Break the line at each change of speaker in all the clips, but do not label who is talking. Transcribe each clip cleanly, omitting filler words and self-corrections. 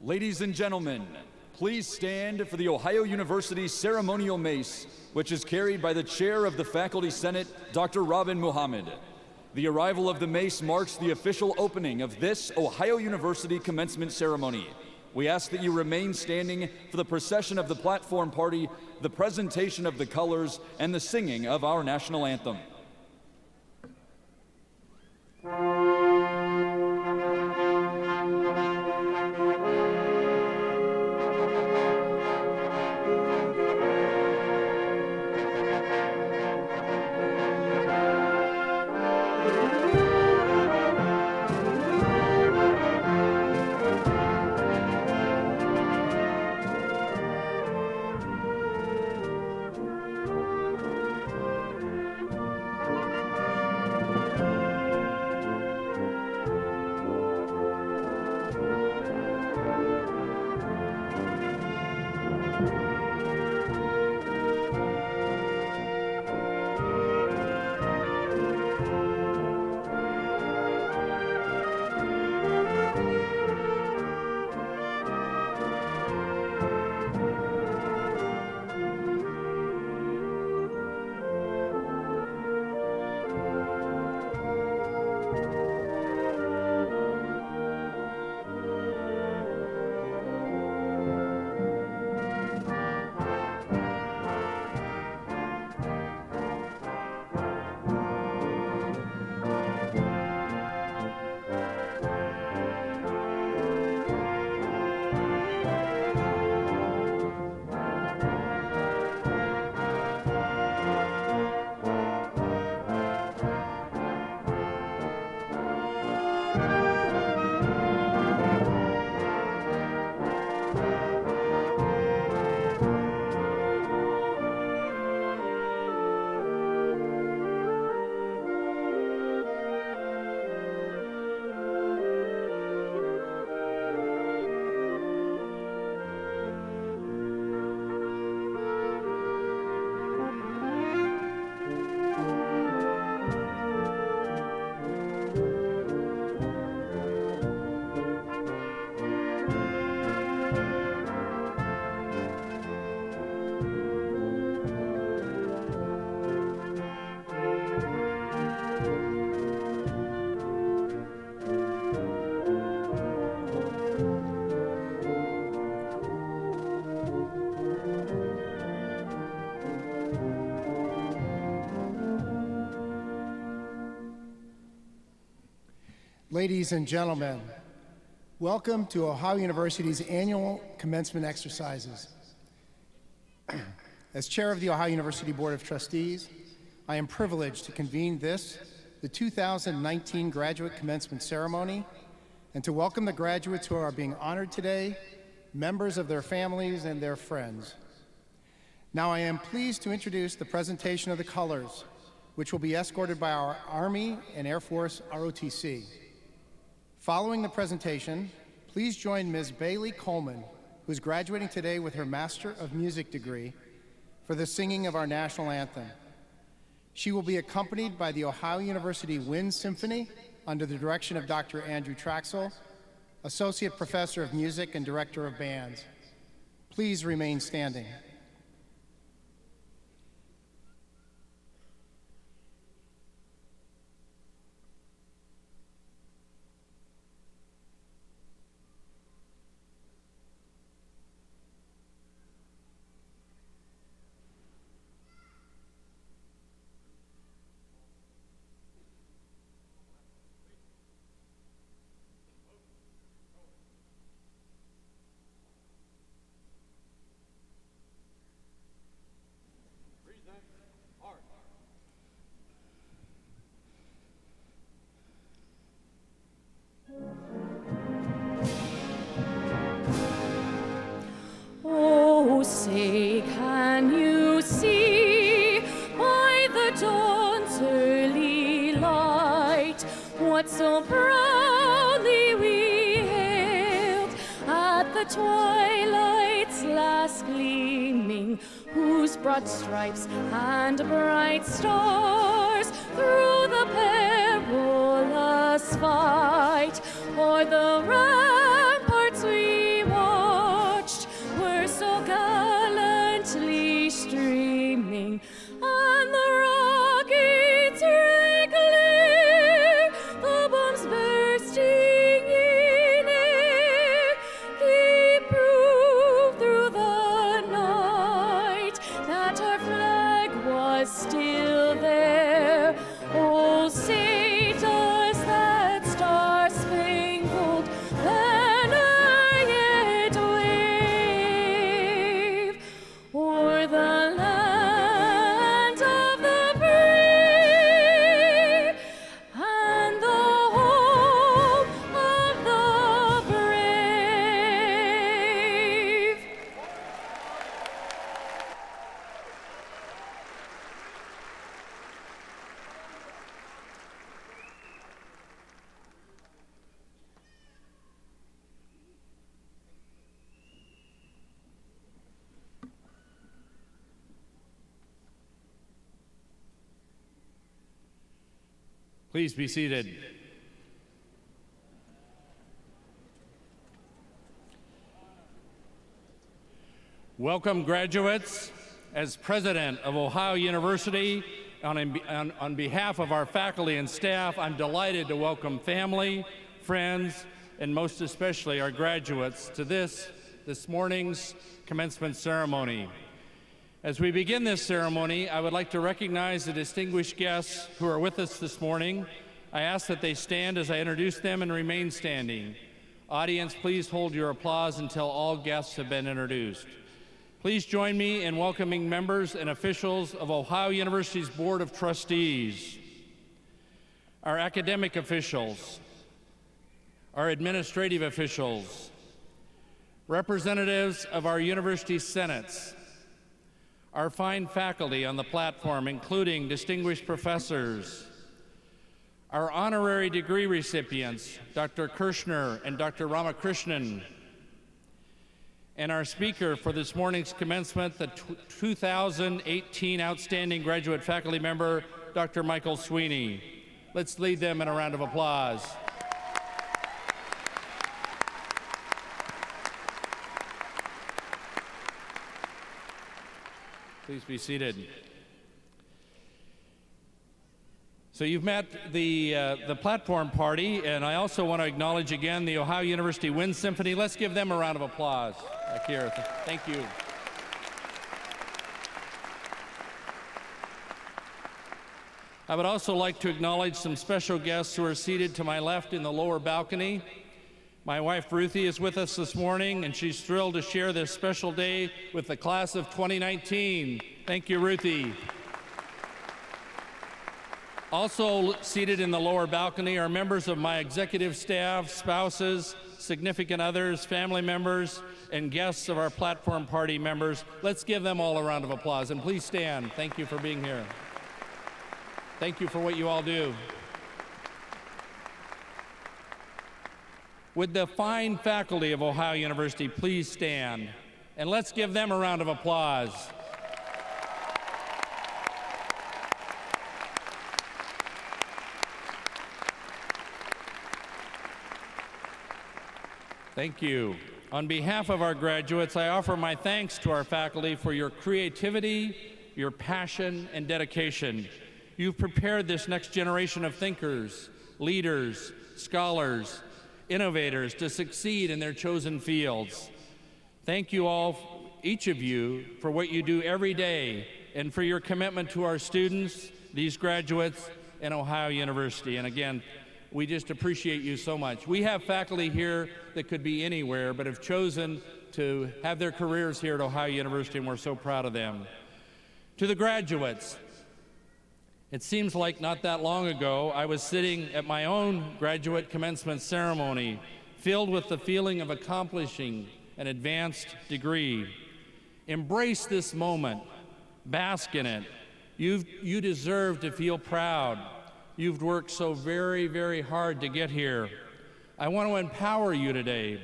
Ladies and gentlemen, please stand for the Ohio University ceremonial mace, which is carried by the chair of the Faculty Senate, Dr. Robin Muhammad. The arrival of the mace marks the official opening of this Ohio University commencement ceremony. We ask that you remain standing for the procession of the platform party, the presentation of the colors, and the singing of our national anthem.
Ladies and gentlemen, welcome to Ohio University's annual commencement exercises. As chair of the Ohio University Board of Trustees, I am privileged to convene the 2019 graduate commencement ceremony, and to welcome the graduates who are being honored today, members of their families, and their friends. Now I am pleased to introduce the presentation of the colors, which will be escorted by our Army and Air Force ROTC. Following the presentation, please join Ms. Bailey Coleman, who is graduating today with her Master of Music degree, for the singing of our national anthem. She will be accompanied by the Ohio University Wind Symphony under the direction of Dr. Andrew Traxel, Associate Professor of Music and Director of Bands. Please remain standing.
Oh, say, can you see by the dawn's early light what so proudly we hailed at the twilight's last gleaming, whose broad stripes and bright stars through the perilous fight o'er the ramparts we walked
Please be seated. Welcome, graduates. As president of Ohio University, on behalf of our faculty and staff, I'm delighted to welcome family, friends, and most especially our graduates to this morning's commencement ceremony. As we begin this ceremony, I would like to recognize the distinguished guests who are with us this morning. I ask that they stand as I introduce them and remain standing. Audience, please hold your applause until all guests have been introduced. Please join me in welcoming members and officials of Ohio University's Board of Trustees, our academic officials, our administrative officials, representatives of our university senates, our fine faculty on the platform, including distinguished professors, our honorary degree recipients, Dr. Kirshner and Dr. Ramakrishnan, and our speaker for this morning's commencement, the 2018 Outstanding Graduate Faculty Member, Dr. Michael Sweeney. Let's lead them in a round of applause. Please be seated. So you've met the platform party, and I also want to acknowledge again the Ohio University Wind Symphony. Let's give them a round of applause back here. Thank you. I would also like to acknowledge some special guests who are seated to my left in the lower balcony. My wife Ruthie is with us this morning, and she's thrilled to share this special day with the class of 2019. Thank you, Ruthie. Also seated in the lower balcony are members of my executive staff, spouses, significant others, family members, and guests of our platform party members. Let's give them all a round of applause, and please stand. Thank you for being here. Thank you for what you all do. Would the fine faculty of Ohio University please stand, and let's give them a round of applause. Thank you. On behalf of our graduates, I offer my thanks to our faculty for your creativity, your passion, and dedication. You've prepared this next generation of thinkers, leaders, scholars, innovators to succeed in their chosen fields. Thank you all, each of you, for what you do every day and for your commitment to our students, these graduates, and Ohio University. And again, we just appreciate you so much. We have faculty here that could be anywhere, but have chosen to have their careers here at Ohio University, and we're so proud of them. To the graduates, it seems like not that long ago, I was sitting at my own graduate commencement ceremony, filled with the feeling of accomplishing an advanced degree. Embrace this moment. Bask in it. You deserve to feel proud. You've worked so very, very hard to get here. I want to empower you today.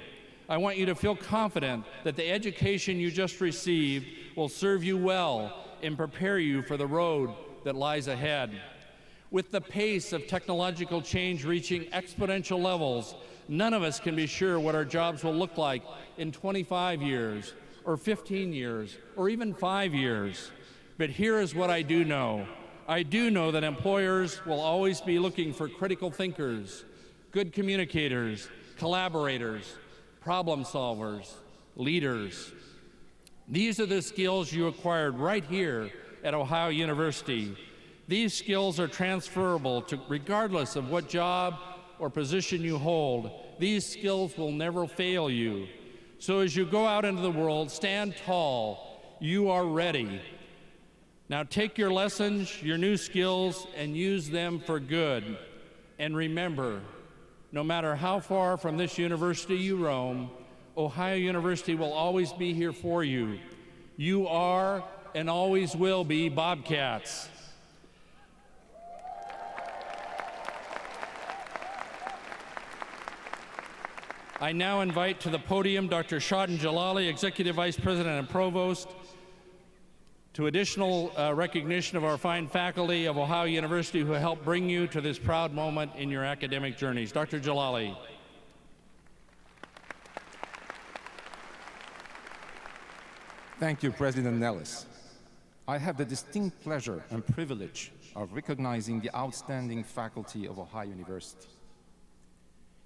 I want you to feel confident that the education you just received will serve you well and prepare you for the road that lies ahead. With the pace of technological change reaching exponential levels, none of us can be sure what our jobs will look like in 25 years, or 15 years, or even 5 years. But here is what I do know. I do know that employers will always be looking for critical thinkers, good communicators, collaborators, problem solvers, leaders. These are the skills you acquired right here at Ohio University. These skills are transferable to regardless of what job or position you hold. These skills will never fail you. So as you go out into the world, stand tall. You are ready. Now take your lessons, your new skills, and use them for good. And remember, no matter how far from this university you roam, Ohio University will always be here for you. You are and always will be Bobcats. I now invite to the podium Dr. Shadin Jalali, Executive Vice President and Provost To additional recognition of our fine faculty of Ohio University who helped bring you to this proud moment in your academic journeys. Dr. Jalali.
Thank you, President Nellis. I have the distinct pleasure and privilege of recognizing the outstanding faculty of Ohio University.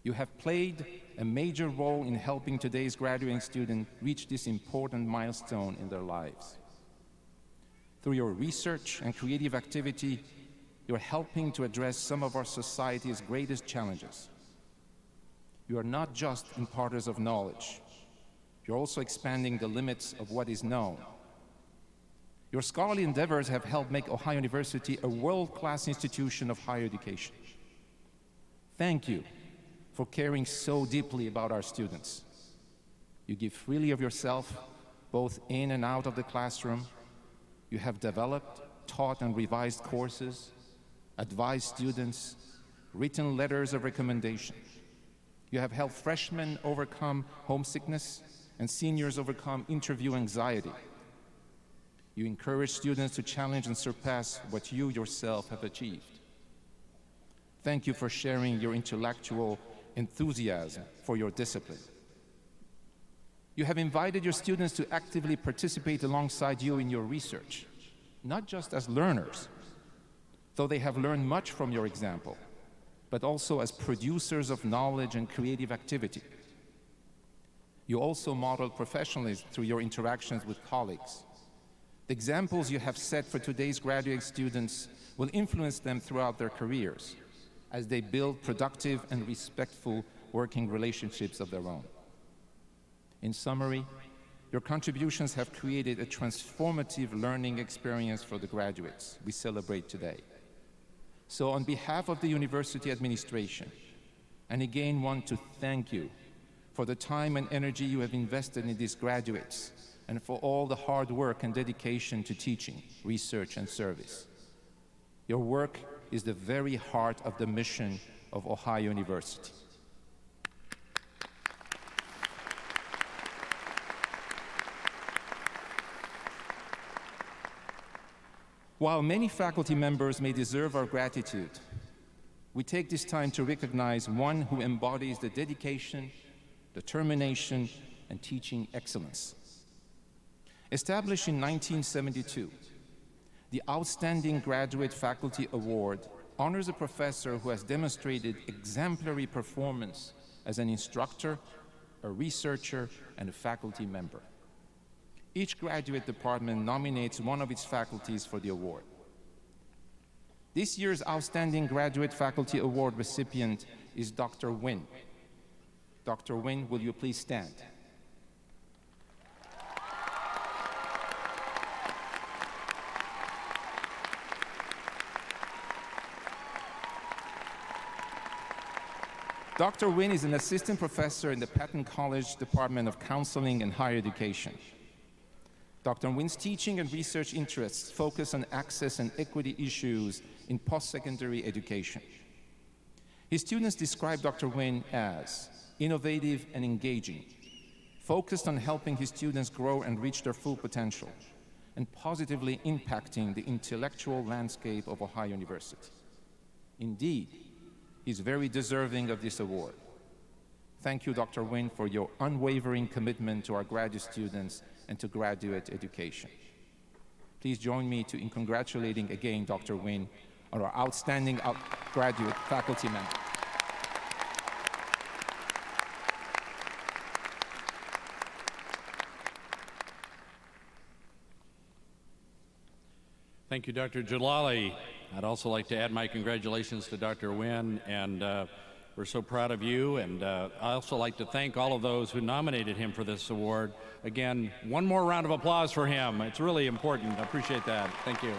You have played a major role in helping today's graduating students reach this important milestone in their lives. Through your research and creative activity, you're helping to address some of our society's greatest challenges. You are not just imparters of knowledge, you're also expanding the limits of what is known. Your scholarly endeavors have helped make Ohio University a world-class institution of higher education. Thank you for caring so deeply about our students. You give freely of yourself, both in and out of the classroom. You have developed, taught, and revised courses, advised students, written letters of recommendation. You have helped freshmen overcome homesickness and seniors overcome interview anxiety. You encourage students to challenge and surpass what you yourself have achieved. Thank you for sharing your intellectual enthusiasm for your discipline. You have invited your students to actively participate alongside you in your research, not just as learners, though they have learned much from your example, but also as producers of knowledge and creative activity. You also model professionalism through your interactions with colleagues. The examples you have set for today's graduate students will influence them throughout their careers as they build productive and respectful working relationships of their own. In summary, your contributions have created a transformative learning experience for the graduates we celebrate today. So on behalf of the university administration, and again want to thank you for the time and energy you have invested in these graduates, and for all the hard work and dedication to teaching, research, and service. Your work is the very heart of the mission of Ohio University. While many faculty members may deserve our gratitude, we take this time to recognize one who embodies the dedication, determination, and teaching excellence. Established in 1972, the Outstanding Graduate Faculty Award honors a professor who has demonstrated exemplary performance as an instructor, a researcher, and a faculty member. Each graduate department nominates one of its faculties for the award. This year's Outstanding Graduate Faculty Award recipient is Dr. Nguyen. Dr. Nguyen, will you please stand? Dr. Nguyen is an assistant professor in the Patton College Department of Counseling and Higher Education. Dr. Nguyen's teaching and research interests focus on access and equity issues in post-secondary education. His students describe Dr. Nguyen as innovative and engaging, focused on helping his students grow and reach their full potential, and positively impacting the intellectual landscape of Ohio University. Indeed, he's very deserving of this award. Thank you, Dr. Nguyen, for your unwavering commitment to our graduate students and to graduate education. Please join me in congratulating again Dr. Nguyen on our outstanding graduate faculty member.
Thank you, Dr. Jalali. I'd also like to add my congratulations to Dr. Nguyen, and we're so proud of you. And I also like to thank all of those who nominated him for this award. Again, one more round of applause for him. It's really important. I appreciate that. Thank you.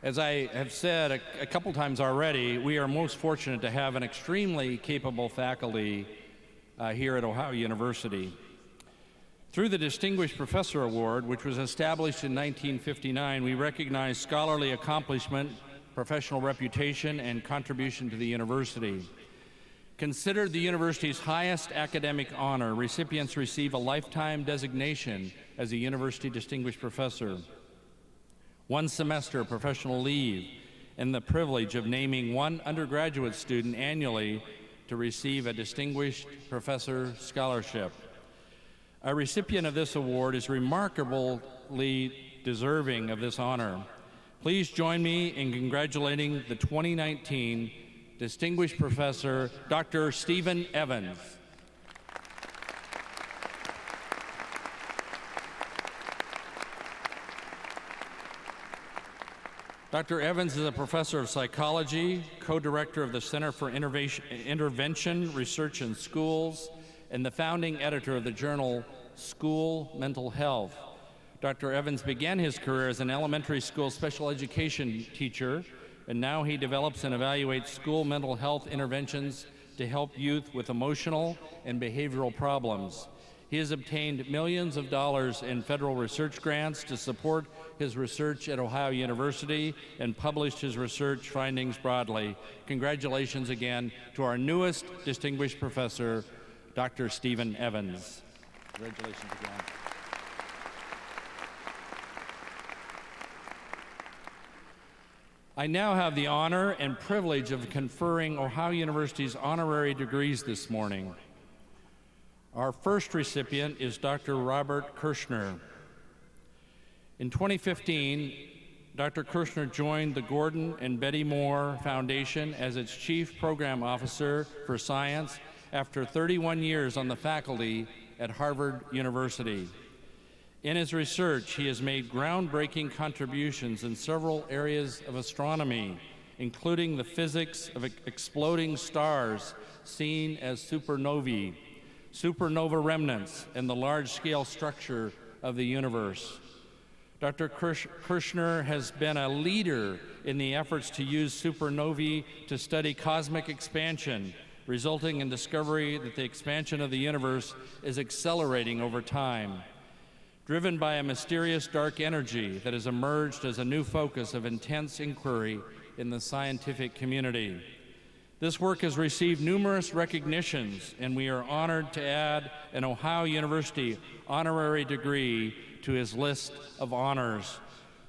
As I have said a couple times already, we are most fortunate to have an extremely capable faculty here at Ohio University. Through the Distinguished Professor Award, which was established in 1959, we recognize scholarly accomplishment, professional reputation, and contribution to the university. Considered the university's highest academic honor, recipients receive a lifetime designation as a University Distinguished Professor, 1 semester professional leave, and the privilege of naming 1 undergraduate student annually to receive a Distinguished Professor Scholarship. A recipient of this award is remarkably deserving of this honor. Please join me in congratulating the 2019 Distinguished Professor, Dr. Stephen Evans. Dr. Evans is a professor of psychology, co-director of the Center for Intervention Research in Schools, and the founding editor of the journal School Mental Health. Dr. Evans began his career as an elementary school special education teacher, and now he develops and evaluates school mental health interventions to help youth with emotional and behavioral problems. He has obtained millions of dollars in federal research grants to support his research at Ohio University and published his research findings broadly. Congratulations again to our newest distinguished professor, Dr. Stephen Evans. Congratulations again. I now have the honor and privilege of conferring Ohio University's honorary degrees this morning. Our first recipient is Dr. Robert Kirshner. In 2015, Dr. Kirshner joined the Gordon and Betty Moore Foundation as its Chief Program Officer for Science after 31 years on the faculty at Harvard University. In his research, he has made groundbreaking contributions in several areas of astronomy, including the physics of exploding stars seen as supernovae, supernova remnants, and the large-scale structure of the universe. Dr. Kirshner has been a leader in the efforts to use supernovae to study cosmic expansion, resulting in discovery that the expansion of the universe is accelerating over time. Driven by a mysterious dark energy that has emerged as a new focus of intense inquiry in the scientific community. This work has received numerous recognitions, and we are honored to add an Ohio University honorary degree to his list of honors.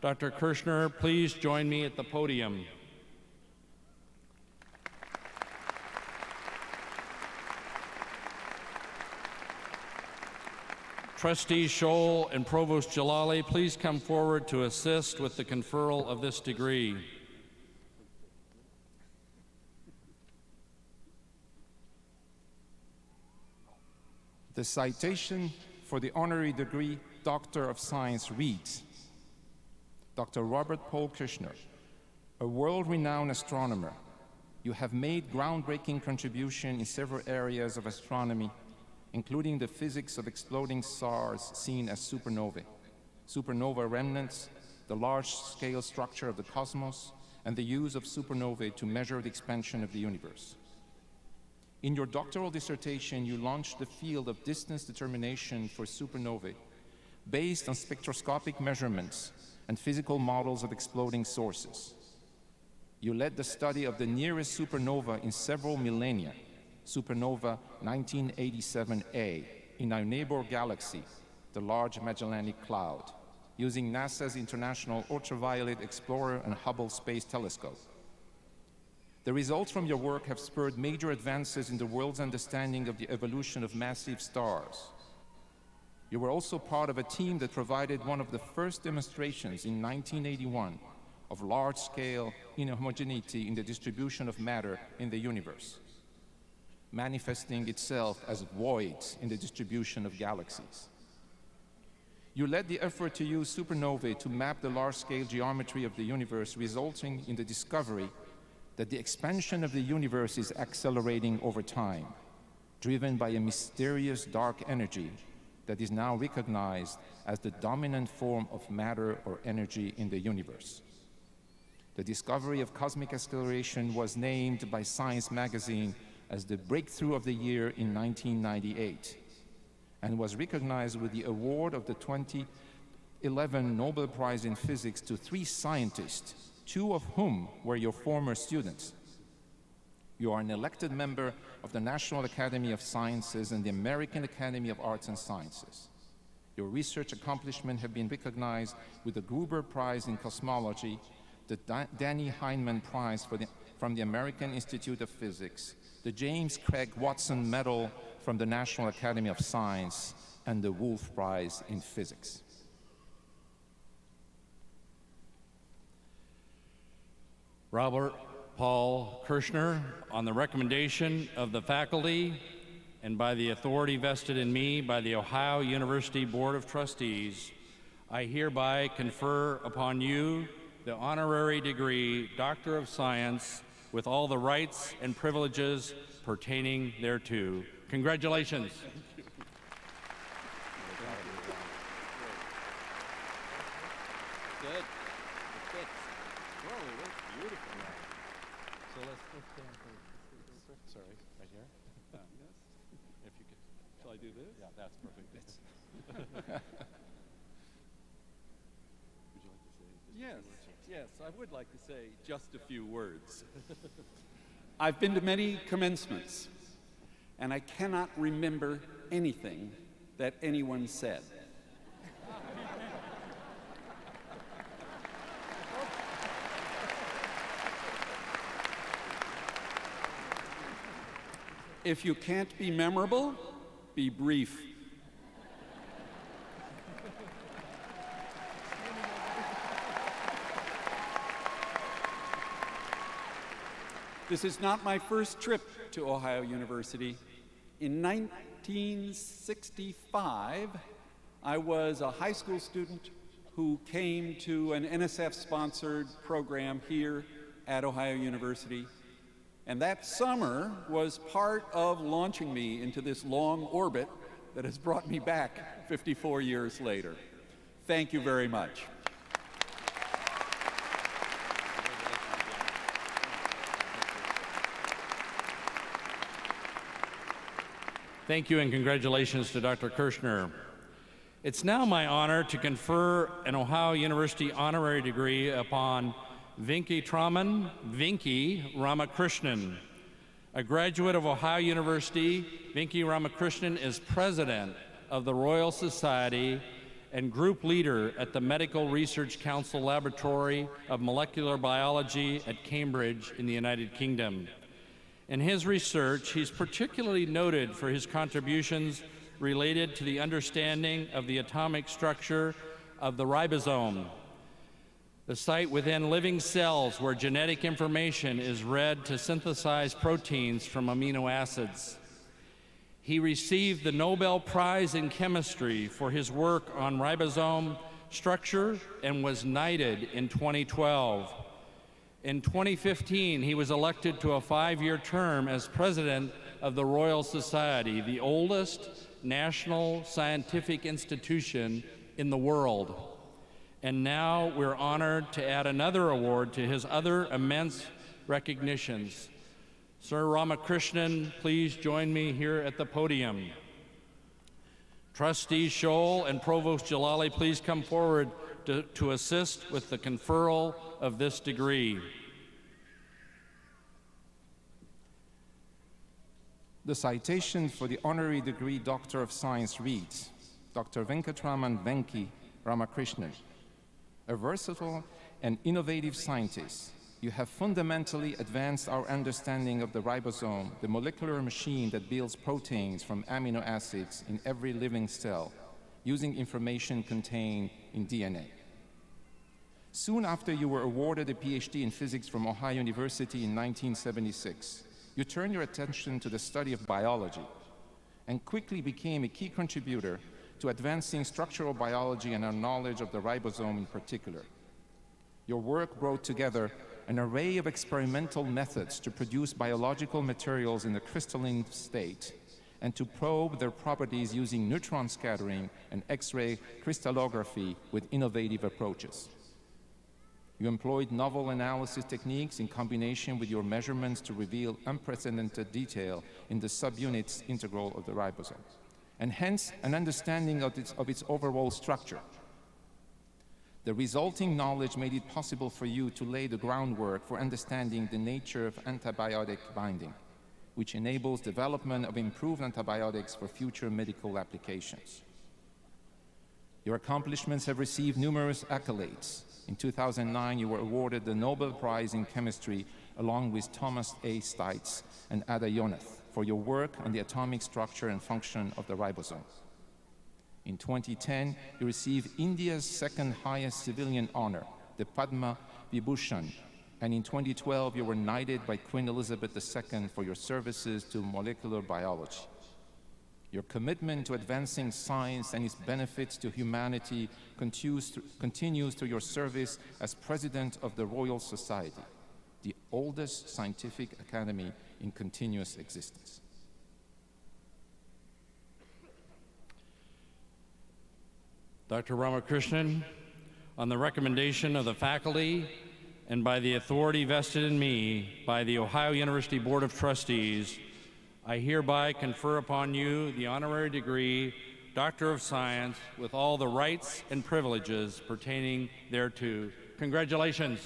Dr. Kirshner, please join me at the podium. Trustees Scholl and Provost Jalali, please come forward to assist with the conferral of this degree.
The citation for the honorary degree Doctor of Science reads, Dr. Robert Paul Kirshner, a world-renowned astronomer, you have made groundbreaking contribution in several areas of astronomy, including the physics of exploding stars seen as supernovae, supernova remnants, the large-scale structure of the cosmos, and the use of supernovae to measure the expansion of the universe. In your doctoral dissertation, you launched the field of distance determination for supernovae based on spectroscopic measurements and physical models of exploding sources. You led the study of the nearest supernova in several millennia, supernova 1987A, in our neighbor galaxy, the Large Magellanic Cloud, using NASA's International Ultraviolet Explorer and Hubble Space Telescope. The results from your work have spurred major advances in the world's understanding of the evolution of massive stars. You were also part of a team that provided one of the first demonstrations in 1981 of large-scale inhomogeneity in the distribution of matter in the universe, manifesting itself as voids in the distribution of galaxies. You led the effort to use supernovae to map the large-scale geometry of the universe, resulting in the discovery that the expansion of the universe is accelerating over time, driven by a mysterious dark energy that is now recognized as the dominant form of matter or energy in the universe. The discovery of cosmic acceleration was named by Science magazine as the breakthrough of the year in 1998 and was recognized with the award of the 2011 Nobel Prize in Physics to 3 scientists, 2 of whom were your former students. You are an elected member of the National Academy of Sciences and the American Academy of Arts and Sciences. Your research accomplishments have been recognized with the Gruber Prize in Cosmology, the Danny Heinemann Prize from the American Institute of Physics, the James Craig Watson Medal from the National Academy of Science, and the Wolf Prize in Physics.
Robert Paul Kirshner, on the recommendation of the faculty and by the authority vested in me by the Ohio University Board of Trustees, I hereby confer upon you the honorary degree Doctor of Science with all the rights and privileges pertaining thereto. Congratulations.
Good. Beautiful. So let's stand for, sorry, right here. Yes. If you could. Shall I do this? Yeah, that's perfect. Would you like to say just a few words? Yes, I would like to say just a few words. I've been to many commencements, and I cannot remember anything that anyone said. If you can't be memorable, be brief. This is not my first trip to Ohio University. In 1965, I was a high school student who came to an NSF-sponsored program here at Ohio University. And that summer was part of launching me into this long orbit that has brought me back 54 years later. Thank you very much.
Thank you and congratulations to Dr. Kirshner. It's now my honor to confer an Ohio University honorary degree upon Venkitraman Venki Ramakrishnan. A graduate of Ohio University, Venki Ramakrishnan is president of the Royal Society and group leader at the Medical Research Council Laboratory of Molecular Biology at Cambridge in the United Kingdom. In his research, he's particularly noted for his contributions related to the understanding of the atomic structure of the ribosome, the site within living cells where genetic information is read to synthesize proteins from amino acids. He received the Nobel Prize in Chemistry for his work on ribosome structure and was knighted in 2012. In 2015, he was elected to a 5-year term as president of the Royal Society, the oldest national scientific institution in the world. And now we're honored to add another award to his other immense recognitions. Sir Ramakrishnan, please join me here at the podium. Trustee Scholl and Provost Jalali, please come forward to assist with the conferral of this degree.
The citation for the honorary degree Doctor of Science reads, Dr. Venkatraman Venki Ramakrishnan. A versatile and innovative scientist, you have fundamentally advanced our understanding of the ribosome, the molecular machine that builds proteins from amino acids in every living cell, using information contained in DNA. Soon after you were awarded a PhD in physics from Ohio University in 1976, you turned your attention to the study of biology and quickly became a key contributor to advancing structural biology and our knowledge of the ribosome in particular. Your work brought together an array of experimental methods to produce biological materials in the crystalline state and to probe their properties using neutron scattering and X-ray crystallography with innovative approaches. You employed novel analysis techniques in combination with your measurements to reveal unprecedented detail in the subunits integral of the ribosome, and hence an understanding of its overall structure. The resulting knowledge made it possible for you to lay the groundwork for understanding the nature of antibiotic binding, which enables development of improved antibiotics for future medical applications. Your accomplishments have received numerous accolades. In 2009, you were awarded the Nobel Prize in Chemistry along with Thomas A. Stites and Ada Yonath for your work on the atomic structure and function of the ribosome. In 2010, you received India's second highest civilian honor, the Padma Vibhushan, and in 2012, you were knighted by Queen Elizabeth II for your services to molecular biology. Your commitment to advancing science and its benefits to humanity continues through your service as President of the Royal Society, the oldest scientific academy in continuous existence.
Dr. Ramakrishnan, on the recommendation of the faculty and by the authority vested in me by the Ohio University Board of Trustees, I hereby confer upon you the honorary degree, Doctor of Science, with all the rights and privileges pertaining thereto. Congratulations.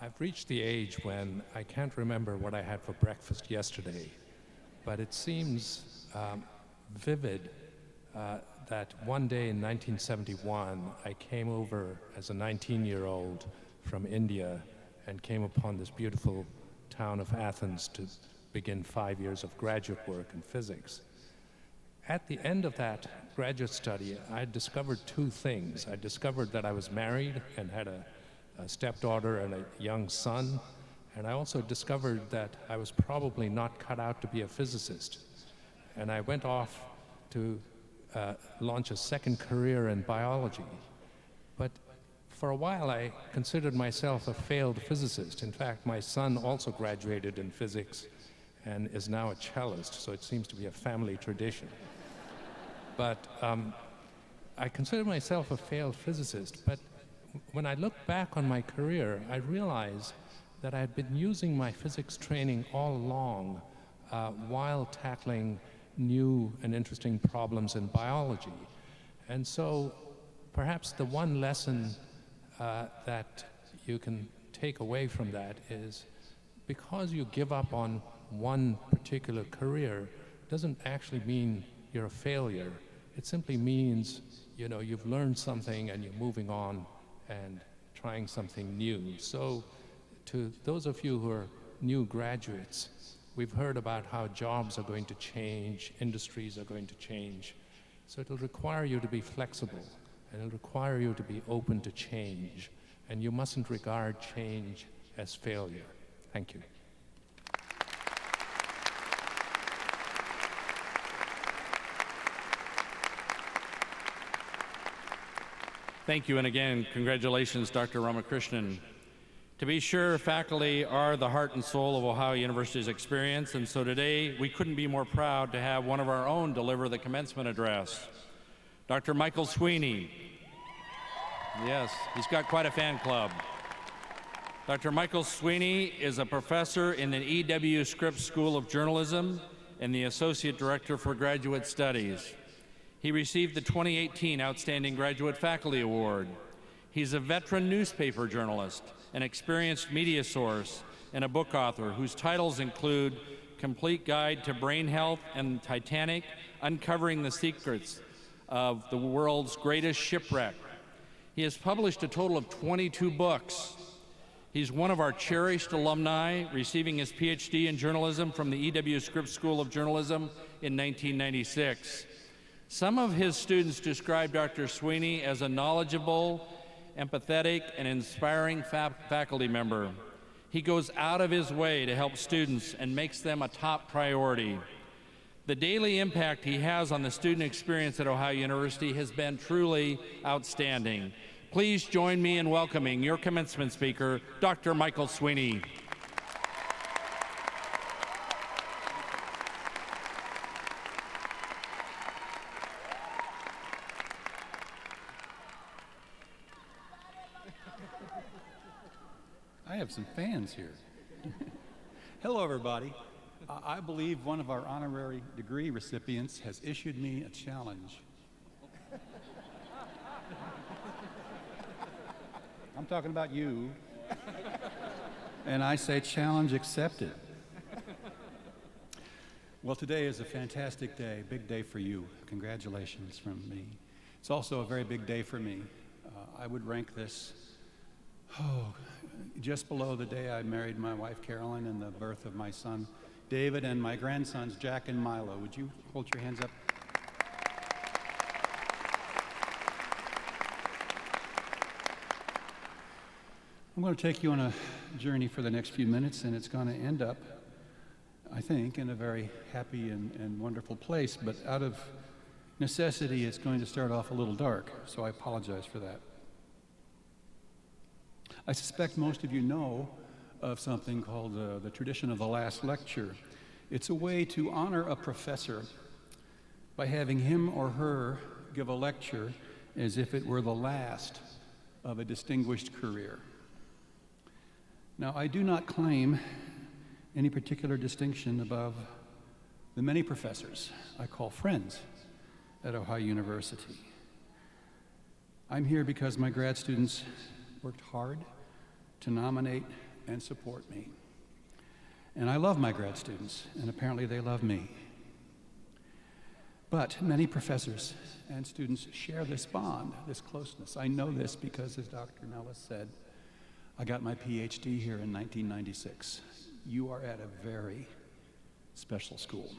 I've reached the age when I can't remember what I had for breakfast yesterday, but it seems vivid that one day in 1971, I came over as a 19-year-old from India and came upon this beautiful town of Athens to begin 5 years of graduate work in physics. At the end of that graduate study, I discovered two things. I discovered that I was married and had a stepdaughter and a young son, and I also discovered that I was probably not cut out to be a physicist. And I went off to launch a second career in biology. But for a while I considered myself a failed physicist. In fact, my son also graduated in physics and is now a cellist, so it seems to be a family tradition. But I consider myself a failed physicist, but when I look back on my career, I realized that I had been using my physics training all along while tackling new and interesting problems in biology. And so perhaps the one lesson that you can take away from that is because you give up on one particular career doesn't actually mean you're a failure. It simply means, you know, you've learned something and you're moving on and trying something new. So to those of you who are new graduates, we've heard about how jobs are going to change, industries are going to change. So it'll require you to be flexible, and it'll require you to be open to change, and you mustn't regard change as failure. Thank you.
Thank you, and again, congratulations, Dr. Ramakrishnan. To be sure, faculty are the heart and soul of Ohio University's experience, and so today we couldn't be more proud to have one of our own deliver the commencement address. Dr. Michael Sweeney. Yes, he's got quite a fan club. Dr. Michael Sweeney is a professor in the E.W. Scripps School of Journalism and the Associate Director for Graduate Studies. He received the 2018 Outstanding Graduate Faculty Award. He's a veteran newspaper journalist, an experienced media source, and a book author whose titles include Complete Guide to Brain Health and Titanic, Uncovering the Secrets of the World's Greatest Shipwreck. He has published a total of 22 books. He's one of our cherished alumni, receiving his PhD in journalism from the E.W. Scripps School of Journalism in 1996. Some of his students describe Dr. Sweeney as a knowledgeable, empathetic, and inspiring faculty member. He goes out of his way to help students and makes them a top priority. The daily impact he has on the student experience at Ohio University has been truly outstanding. Please join me in welcoming your commencement speaker, Dr. Michael Sweeney. Thank you.
have some fans here. Hello, everybody. I believe one of our honorary degree recipients has issued me a challenge. I'm talking about you. And I say challenge accepted. Well, today is a fantastic day, big day for you. Congratulations from me. It's also a very big day for me. I would rank this, just below the day I married my wife, Carolyn, and the birth of my son, David, and my grandsons, Jack and Milo. Would you hold your hands up? I'm going to take you on a journey for the next few minutes, and it's going to end up, I think, in a very happy and wonderful place, but out of necessity, it's going to start off a little dark, so I apologize for that. I suspect most of you know of something called the tradition of the last lecture. It's a way to honor a professor by having him or her give a lecture as if it were the last of a distinguished career. Now, I do not claim any particular distinction above the many professors I call friends at Ohio University. I'm here because my grad students worked hard to nominate and support me. And I love my grad students, and apparently they love me. But many professors and students share this bond, this closeness. I know this because, as Dr. Nellis said, I got my PhD here in 1996. You are at a very special school.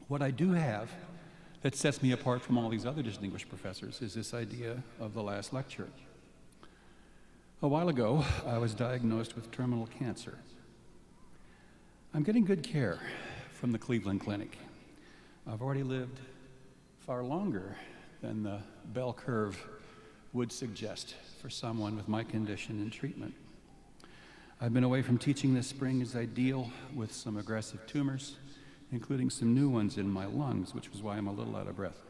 What I do have that sets me apart from all these other distinguished professors is this idea of the last lecture. A while ago, I was diagnosed with terminal cancer. I'm getting good care from the Cleveland Clinic. I've already lived far longer than the bell curve would suggest for someone with my condition and treatment. I've been away from teaching this spring as I deal with some aggressive tumors, including some new ones in my lungs, which was why I'm a little out of breath.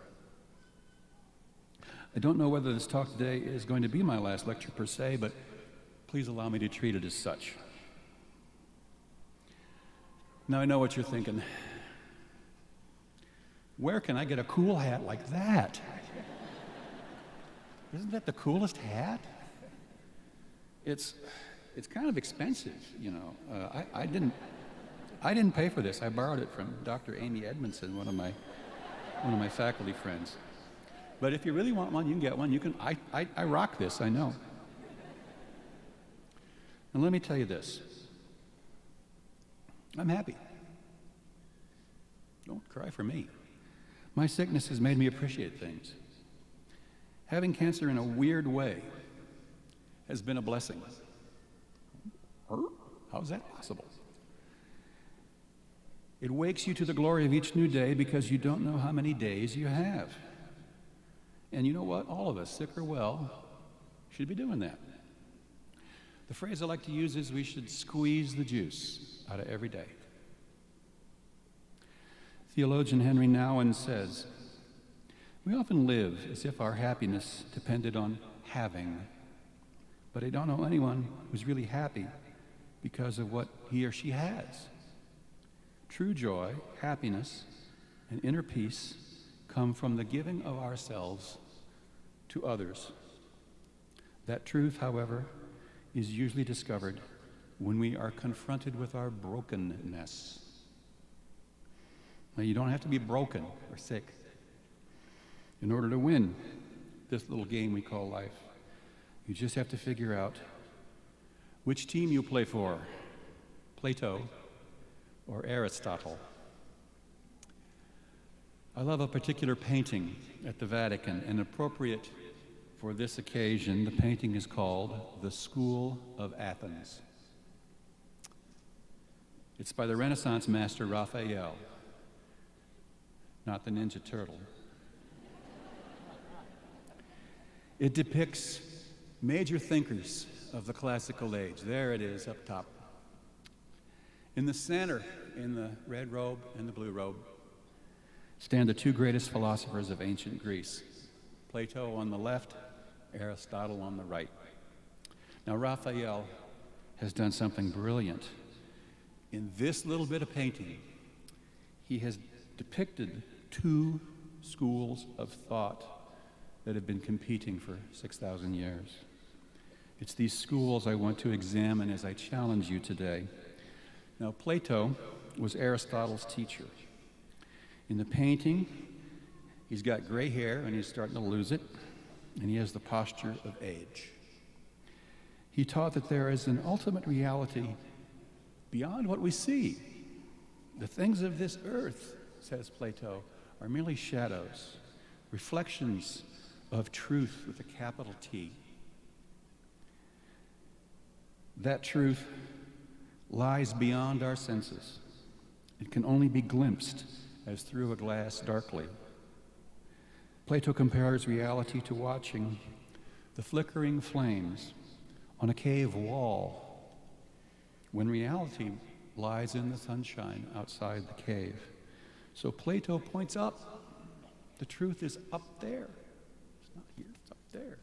I don't know whether this talk today is going to be my last lecture per se, but please allow me to treat it as such. Now I know what you're thinking. Where can I get a cool hat like that? Isn't that the coolest hat? It's kind of expensive, you know. I didn't pay for this. I borrowed it from Dr. Amy Edmondson, one of my faculty friends. But if you really want one, you can get one. I rock this, I know. And let me tell you this. I'm happy. Don't cry for me. My sickness has made me appreciate things. Having cancer in a weird way has been a blessing. How is that possible? It wakes you to the glory of each new day because you don't know how many days you have. And you know what? All of us, sick or well, should be doing that. The phrase I like to use is we should squeeze the juice out of every day. Theologian Henry Nouwen says, "We often live as if our happiness depended on having, but I don't know anyone who's really happy because of what he or she has. True joy, happiness, and inner peace come from the giving of ourselves to others. That truth, however, is usually discovered when we are confronted with our brokenness." Now, you don't have to be broken or sick in order to win this little game we call life. You just have to figure out which team you play for, Plato or Aristotle. I love a particular painting at the Vatican, and appropriate for this occasion, the painting is called The School of Athens. It's by the Renaissance master Raphael, not the Ninja Turtle. It depicts major thinkers of the classical age. There it is up top. In the center, in the red robe and the blue robe, stand the two greatest philosophers of ancient Greece, Plato on the left, Aristotle on the right. Now, Raphael has done something brilliant. In this little bit of painting, he has depicted two schools of thought that have been competing for 6,000 years. It's these schools I want to examine as I challenge you today. Now, Plato was Aristotle's teacher. In the painting, he's got gray hair and he's starting to lose it, and he has the posture of age. He taught that there is an ultimate reality beyond what we see. The things of this earth, says Plato, are merely shadows, reflections of truth with a capital T. That truth lies beyond our senses. It can only be glimpsed as through a glass darkly. Plato compares reality to watching the flickering flames on a cave wall, when reality lies in the sunshine outside the cave. So Plato points up. The truth is up there. It's not here, it's up there.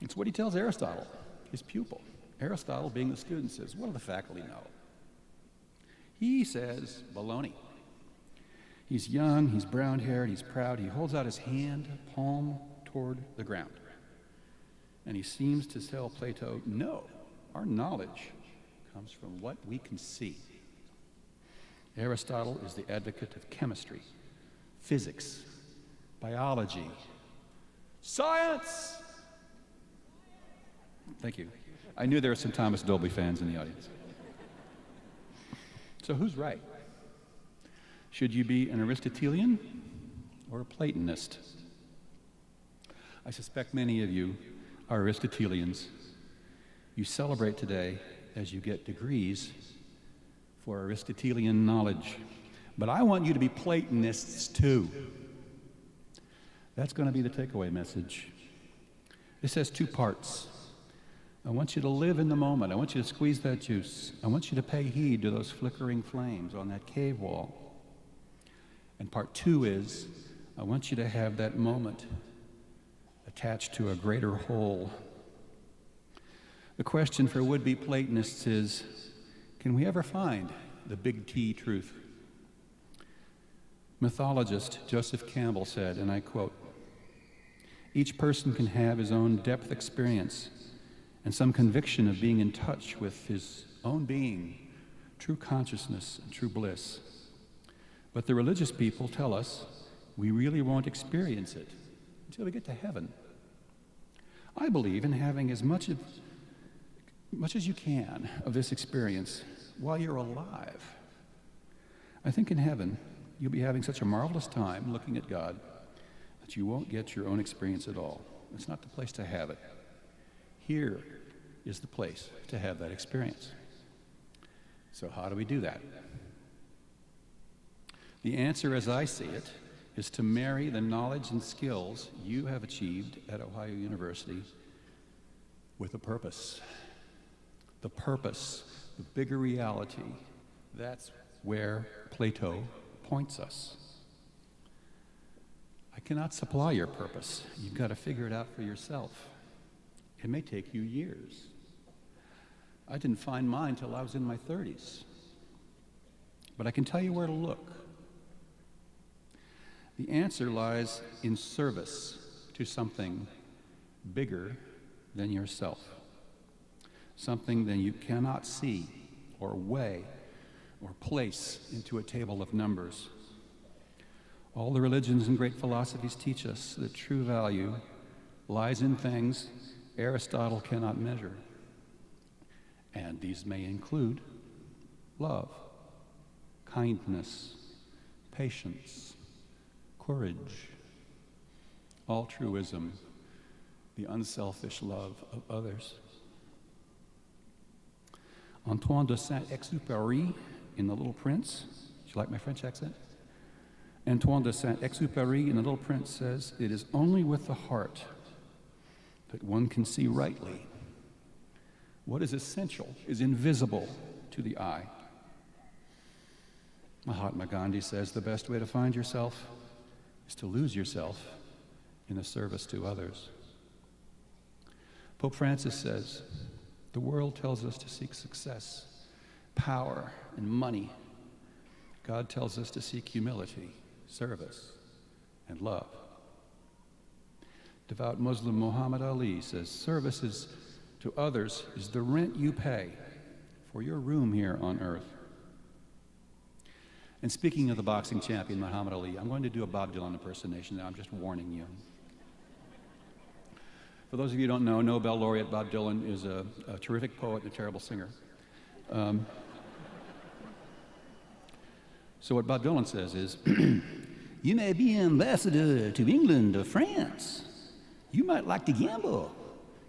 It's what he tells Aristotle, his pupil. Aristotle, being the student, says, what do the faculty know? He says, baloney. He's young, he's brown-haired, he's proud. He holds out his hand, palm toward the ground. And he seems to tell Plato, no, our knowledge comes from what we can see. Aristotle is the advocate of chemistry, physics, biology, science. Thank you. I knew there were some Thomas Dolby fans in the audience. So who's right? Should you be an Aristotelian or a Platonist? I suspect many of you are Aristotelians. You celebrate today as you get degrees for Aristotelian knowledge. But I want you to be Platonists too. That's going to be the takeaway message. This has two parts. I want you to live in the moment. I want you to squeeze that juice. I want you to pay heed to those flickering flames on that cave wall. And part two is, I want you to have that moment attached to a greater whole. The question for would-be Platonists is, can we ever find the big T truth? Mythologist Joseph Campbell said, and I quote, "Each person can have his own depth experience and some conviction of being in touch with his own being, true consciousness and true bliss. But the religious people tell us we really won't experience it until we get to heaven. I believe in having as much as you can of this experience while you're alive. I think in heaven, you'll be having such a marvelous time looking at God that you won't get your own experience at all. It's not the place to have it. Here is the place to have that experience." So how do we do that? The answer, as I see it, is to marry the knowledge and skills you have achieved at Ohio University with a purpose. The purpose, the bigger reality, that's where Plato points us. I cannot supply your purpose. You've got to figure it out for yourself. It may take you years. I didn't find mine till I was in my 30s. But I can tell you where to look. The answer lies in service to something bigger than yourself, something that you cannot see or weigh or place into a table of numbers. All the religions and great philosophies teach us that true value lies in things Aristotle cannot measure. And these may include love, kindness, patience, courage, altruism, the unselfish love of others. Antoine de Saint-Exupéry in The Little Prince, do you like my French accent? Antoine de Saint-Exupéry in The Little Prince says, "It is only with the heart that one can see rightly. What is essential is invisible to the eye." Mahatma Gandhi says the best way to find yourself is to lose yourself in the service to others. Pope Francis says, the world tells us to seek success, power, and money. God tells us to seek humility, service, and love. Devout Muslim Muhammad Ali says, service to others is the rent you pay for your room here on earth. And speaking of the boxing champion, Muhammad Ali, I'm going to do a Bob Dylan impersonation now. I'm just warning you. For those of you who don't know, Nobel laureate Bob Dylan is a terrific poet and a terrible singer. So what Bob Dylan says is, you may be ambassador to England or France. You might like to gamble.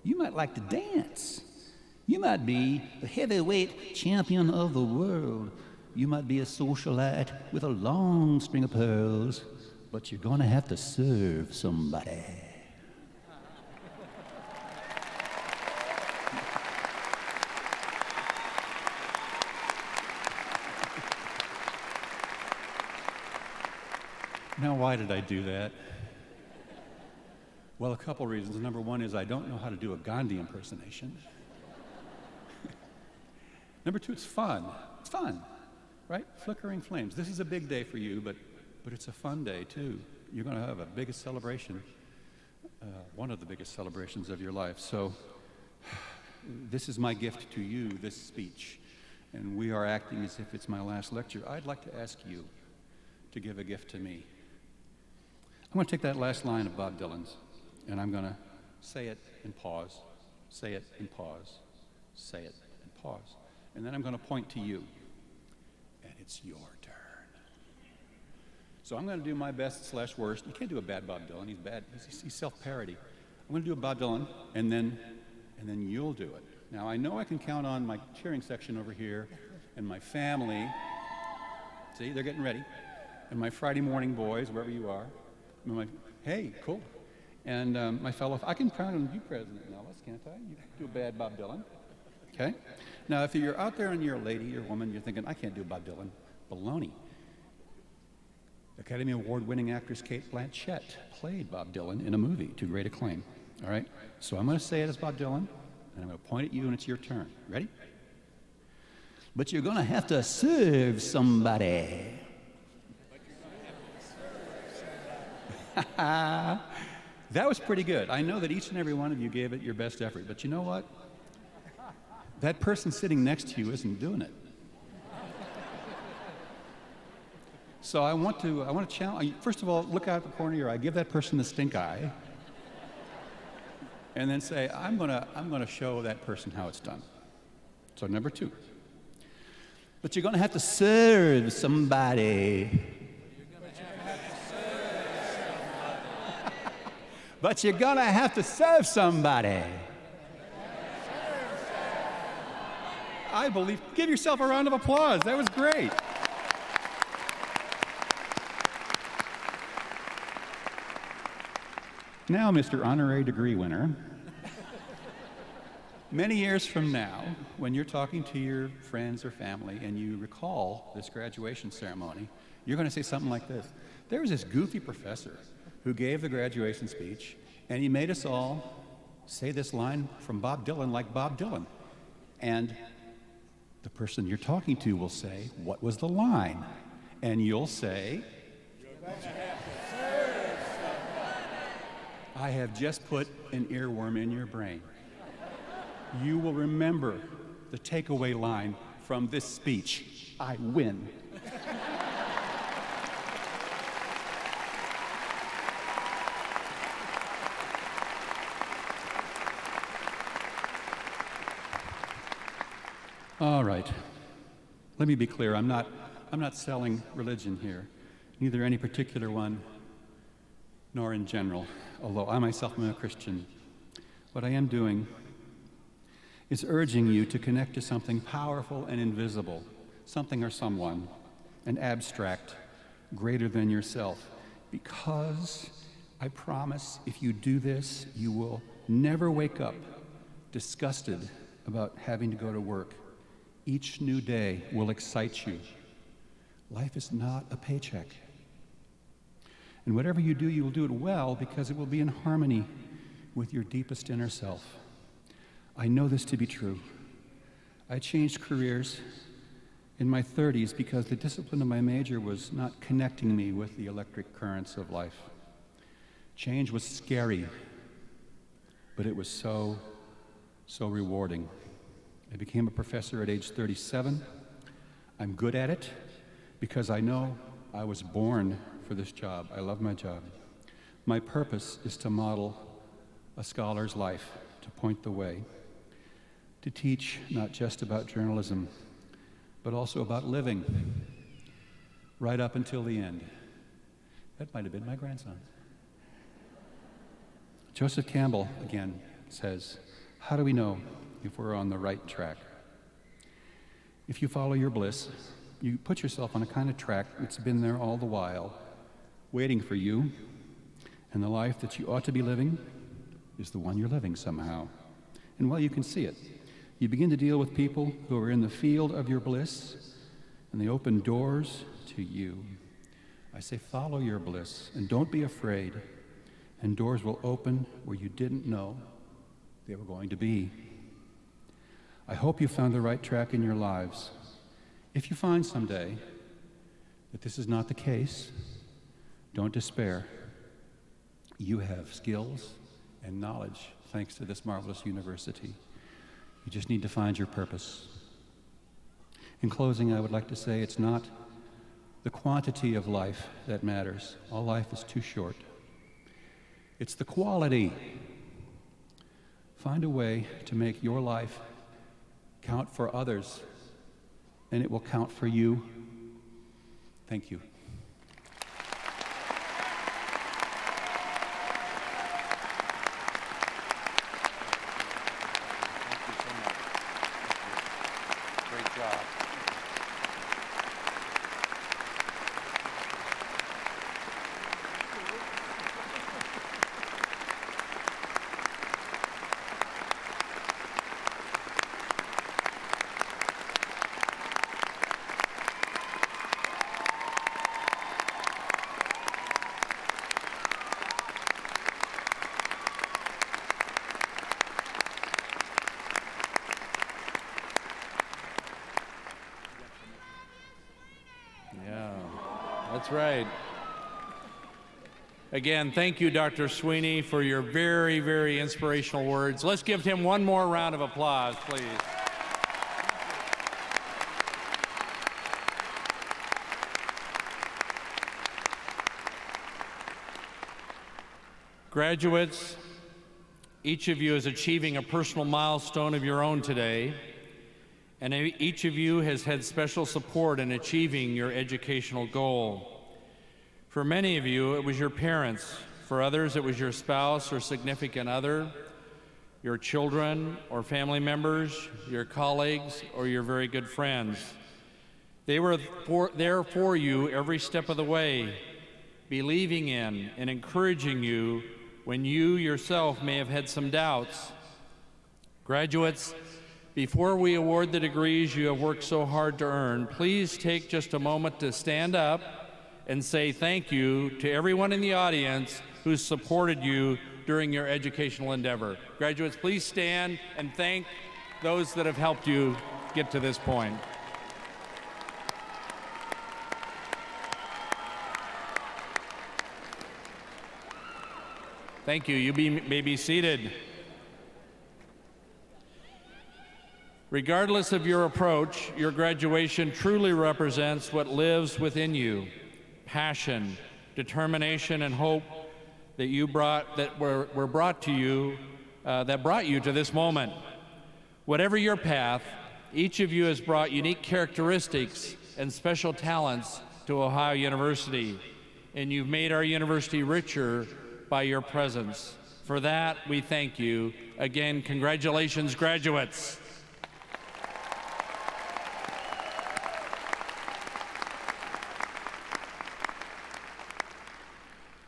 You might like to dance. You might be the heavyweight champion of the world. You might be a socialite with a long string of pearls, but you're going to have to serve somebody. Now, why did I do that? Well, a couple reasons. Number one is I don't know how to do a Gandhi impersonation. Number two, it's fun. It's fun, right? Flickering flames. This is a big day for you, but it's a fun day, too. You're going to have a biggest celebration, one of the biggest celebrations of your life. So this is my gift to you, this speech. And we are acting as if it's my last lecture. I'd like to ask you to give a gift to me. I'm going to take that last line of Bob Dylan's, and I'm going to say it and pause, say it and pause, say it and pause. And then I'm going to point to you, and it's your turn. So I'm going to do my best / worst. You can't do a bad Bob Dylan. He's bad. He's self-parody. I'm going to do a Bob Dylan, and then you'll do it. Now, I know I can count on my cheering section over here and my family. See, they're getting ready. And my Friday morning boys, wherever you are. Hey, cool. And my fellow, I can count on you, President Nellis, can't I? You do a bad Bob Dylan. Okay? Now, if you're out there and you're a lady, you're a woman, you're thinking, I can't do Bob Dylan. Baloney. Academy Award-winning actress Cate Blanchett played Bob Dylan in a movie to great acclaim. All right? So I'm going to say it as Bob Dylan, and I'm going to point at you, and it's your turn. Ready? But you're going to have to serve somebody. That was pretty good. I know that each and every one of you gave it your best effort, but you know what? That person sitting next to you isn't doing it. So I want to challenge. First of all, look out the corner of your eye. Give that person the stink eye, and then say, "I'm gonna show that person how it's done." So number two. But you're gonna have to serve somebody. But you're gonna have to serve somebody. I believe. Give yourself a round of applause. That was great. Now, Mr. Honorary Degree winner, many years from now, when you're talking to your friends or family and you recall this graduation ceremony, you're going to say something like this. There was this goofy professor who gave the graduation speech, and he made us all say this line from Bob Dylan like Bob Dylan. And the person you're talking to will say, what was the line? And you'll say, I have just put an earworm in your brain. You will remember the takeaway line from this speech. I win. All right. Let me be clear. I'm not selling religion here, neither any particular one nor in general, although I myself am a Christian. What I am doing is urging you to connect to something powerful and invisible, something or someone, an abstract, greater than yourself, because I promise if you do this, you will never wake up disgusted about having to go to work. Each new day will excite you. Life is not a paycheck. And whatever you do, you will do it well because it will be in harmony with your deepest inner self. I know this to be true. I changed careers in my 30s because the discipline of my major was not connecting me with the electric currents of life. Change was scary, but it was so rewarding. I became a professor at age 37. I'm good at it because I know I was born for this job. I love my job. My purpose is to model a scholar's life, to point the way, to teach not just about journalism, but also about living, right up until the end. That might have been my grandson. Joseph Campbell, again, says, how do we know if we're on the right track? If you follow your bliss, you put yourself on a kind of track that's been there all the while, waiting for you, and the life that you ought to be living is the one you're living somehow. And well, you can see it. You begin to deal with people who are in the field of your bliss, and they open doors to you. I say follow your bliss, and don't be afraid, and doors will open where you didn't know they were going to be. I hope you found the right track in your lives. If you find someday that this is not the case, don't despair. You have skills and knowledge thanks to this marvelous university. You just need to find your purpose. In closing, I would like to say it's not the quantity of life that matters. All life is too short. It's the quality. Find a way to make your life count for others, and it will count for you. Thank you.
That's right. Again, thank you, Dr. Sweeney, for your very, very inspirational words. Let's give him one more round of applause, please. Graduates, each of you is achieving a personal milestone of your own today, and each of you has had special support in achieving your educational goal. For many of you, it was your parents. For others, it was your spouse or significant other, your children or family members, your colleagues, or your very good friends. They were there for you every step of the way, believing in and encouraging you when you yourself may have had some doubts. Graduates, before we award the degrees you have worked so hard to earn, please take just a moment to stand up and say thank you to everyone in the audience who's supported you during your educational endeavor. Graduates, please stand and thank those that have helped you get to this point. Thank you. You may be seated. Regardless of your approach, your graduation truly represents what lives within you: passion, determination, and hope that were brought to you, that brought you to this moment. Whatever your path, each of you has brought unique characteristics and special talents to Ohio University, and you've made our university richer by your presence. For that, we thank you. Again, congratulations, graduates.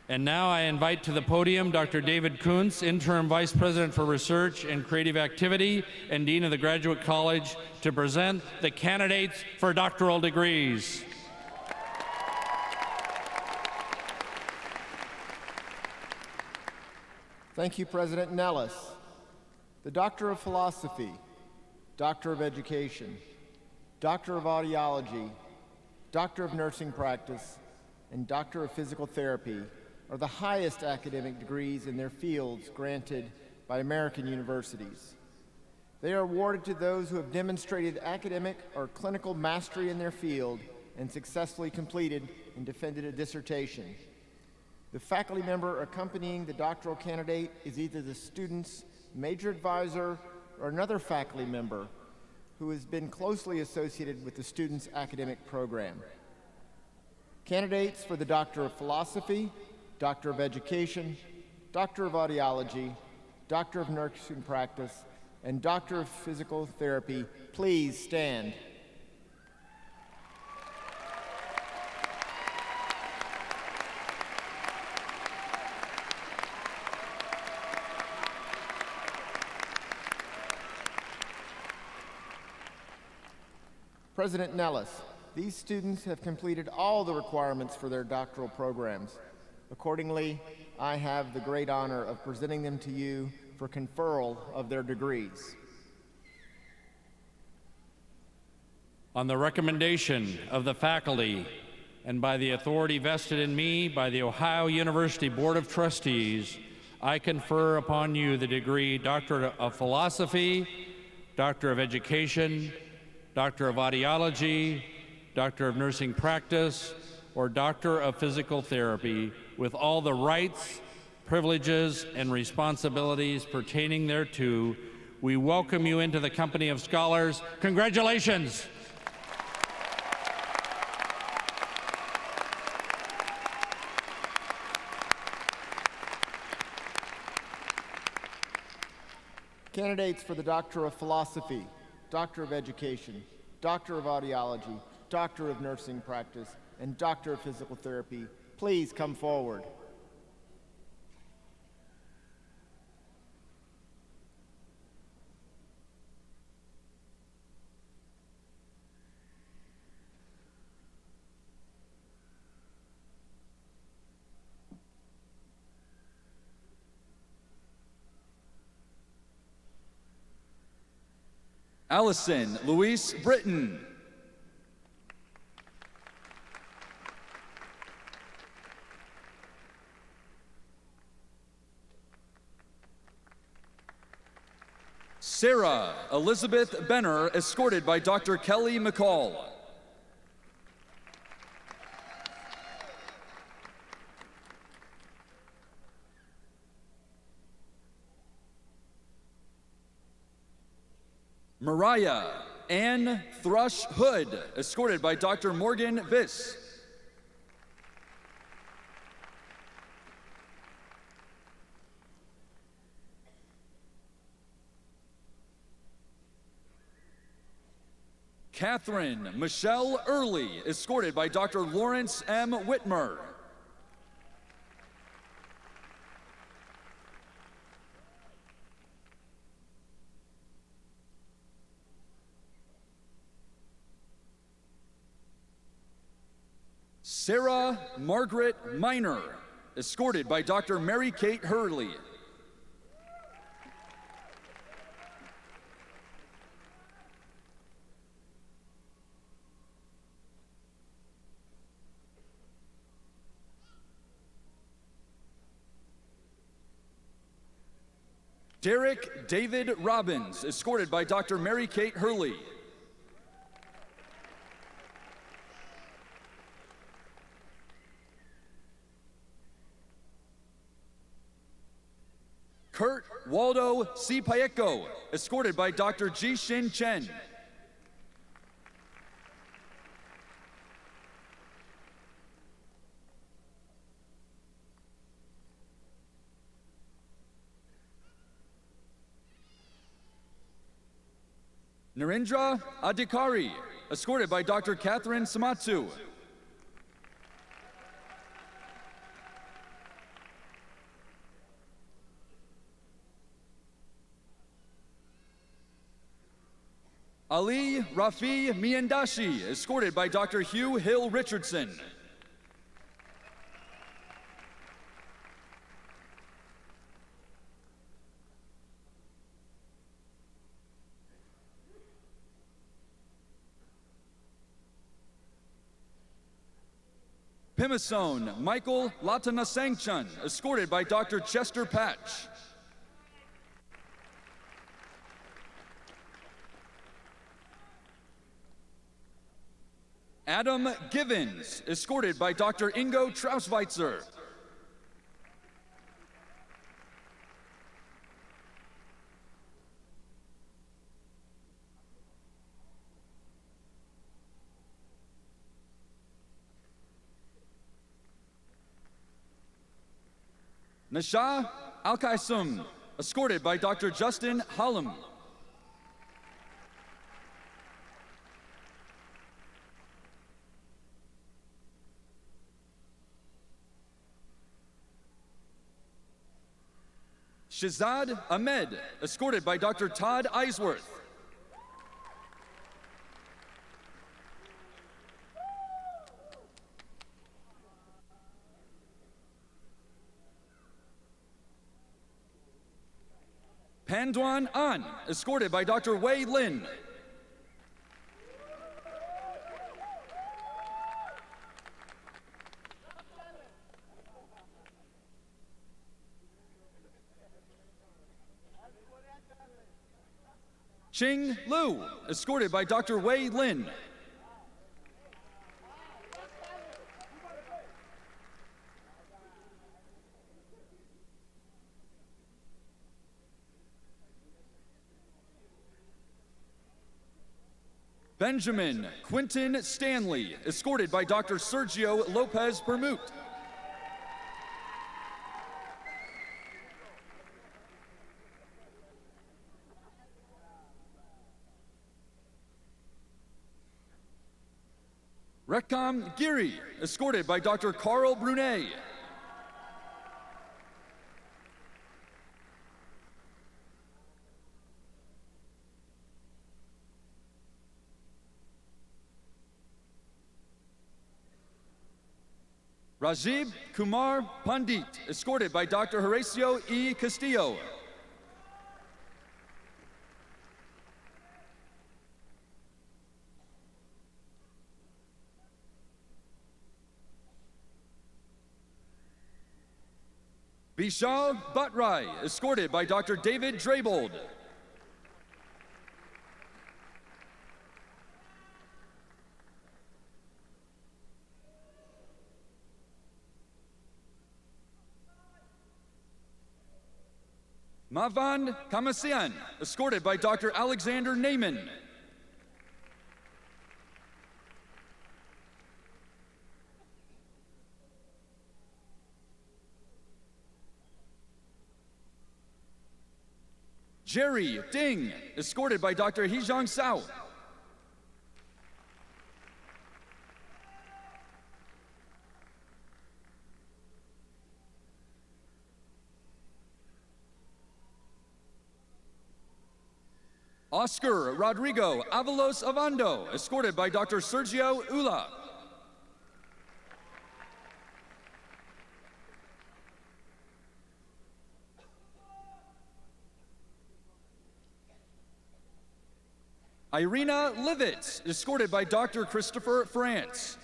And now I invite to the podium Dr. David Kuntz, Interim Vice President for Research and Creative Activity and Dean of the Graduate College, to present the candidates for doctoral degrees.
Thank you, President Nellis. The Doctor of Philosophy, Doctor of Education, Doctor of Audiology, Doctor of Nursing Practice, and Doctor of Physical Therapy are the highest academic degrees in their fields granted by American universities. They are awarded to those who have demonstrated academic or clinical mastery in their field and successfully completed and defended a dissertation. The faculty member accompanying the doctoral candidate is either the student's major advisor or another faculty member who has been closely associated with the student's academic program. Candidates for the Doctor of Philosophy, Doctor of Education, Doctor of Audiology, Doctor of Nursing Practice, and Doctor of Physical Therapy, please stand. President Nellis, these students have completed all the requirements for their doctoral programs. Accordingly, I have the great honor of presenting them to you for conferral of their degrees.
On the recommendation of the faculty and by the authority vested in me by the Ohio University Board of Trustees, I confer upon you the degree Doctor of Philosophy, Doctor of Education, Doctor of Audiology, Doctor of Nursing Practice, or Doctor of Physical Therapy, with all the rights, privileges, and responsibilities pertaining thereto. We welcome you into the company of scholars. Congratulations!
Candidates for the Doctor of Philosophy, Doctor of Education, Doctor of Audiology, Doctor of Nursing Practice, and Doctor of Physical Therapy, please come forward.
Allison Louise Britton. Sarah Elizabeth Benner, escorted by Dr. Kelly McCall. Mariah Ann Thrush Hood, escorted by Dr. Morgan Viss. Catherine Michelle Early, escorted by Dr. Lawrence M. Whitmer. Sarah Margaret Miner, escorted by Dr. Mary Kate Hurley. Derek David Robbins, escorted by Dr. Mary Kate Hurley. Kurt Waldo C. Payeco, escorted by Dr. Ji Shin Chen. Narendra Adhikari, escorted by Dr. Catherine Samatsu. Ali Rafi Miandashi, escorted by Dr. Hugh Hill Richardson. Pimasone Michael Latanasangchun, escorted by Dr. Chester Patch. Adam Givens, escorted by Dr. Ingo Trausweitzer. Nasha Alkaisum, escorted by Dr. Justin Hollum. Shazad Ahmed, escorted by Dr. Todd Eisworth. Panduan An, escorted by Dr. Wei Lin. Ching Lu, escorted by Dr. Wei Lin. Benjamin Quinton Stanley, escorted by Dr. Sergio Lopez Permut. Rekam Giri, escorted by Dr. Carl Brunet. Rajib Kumar Pandit, escorted by Dr. Horacio E. Castillo. Bishal Bhatrai, escorted by Dr. David Draybold. Mavan Kamasian, escorted by Dr. Alexander Naiman. Jerry Ding, escorted by Dr. Hijong Sao. Oscar Rodrigo Avalos Avando, escorted by Dr. Sergio Ula. Irina Livitz, escorted by Dr. Christopher France.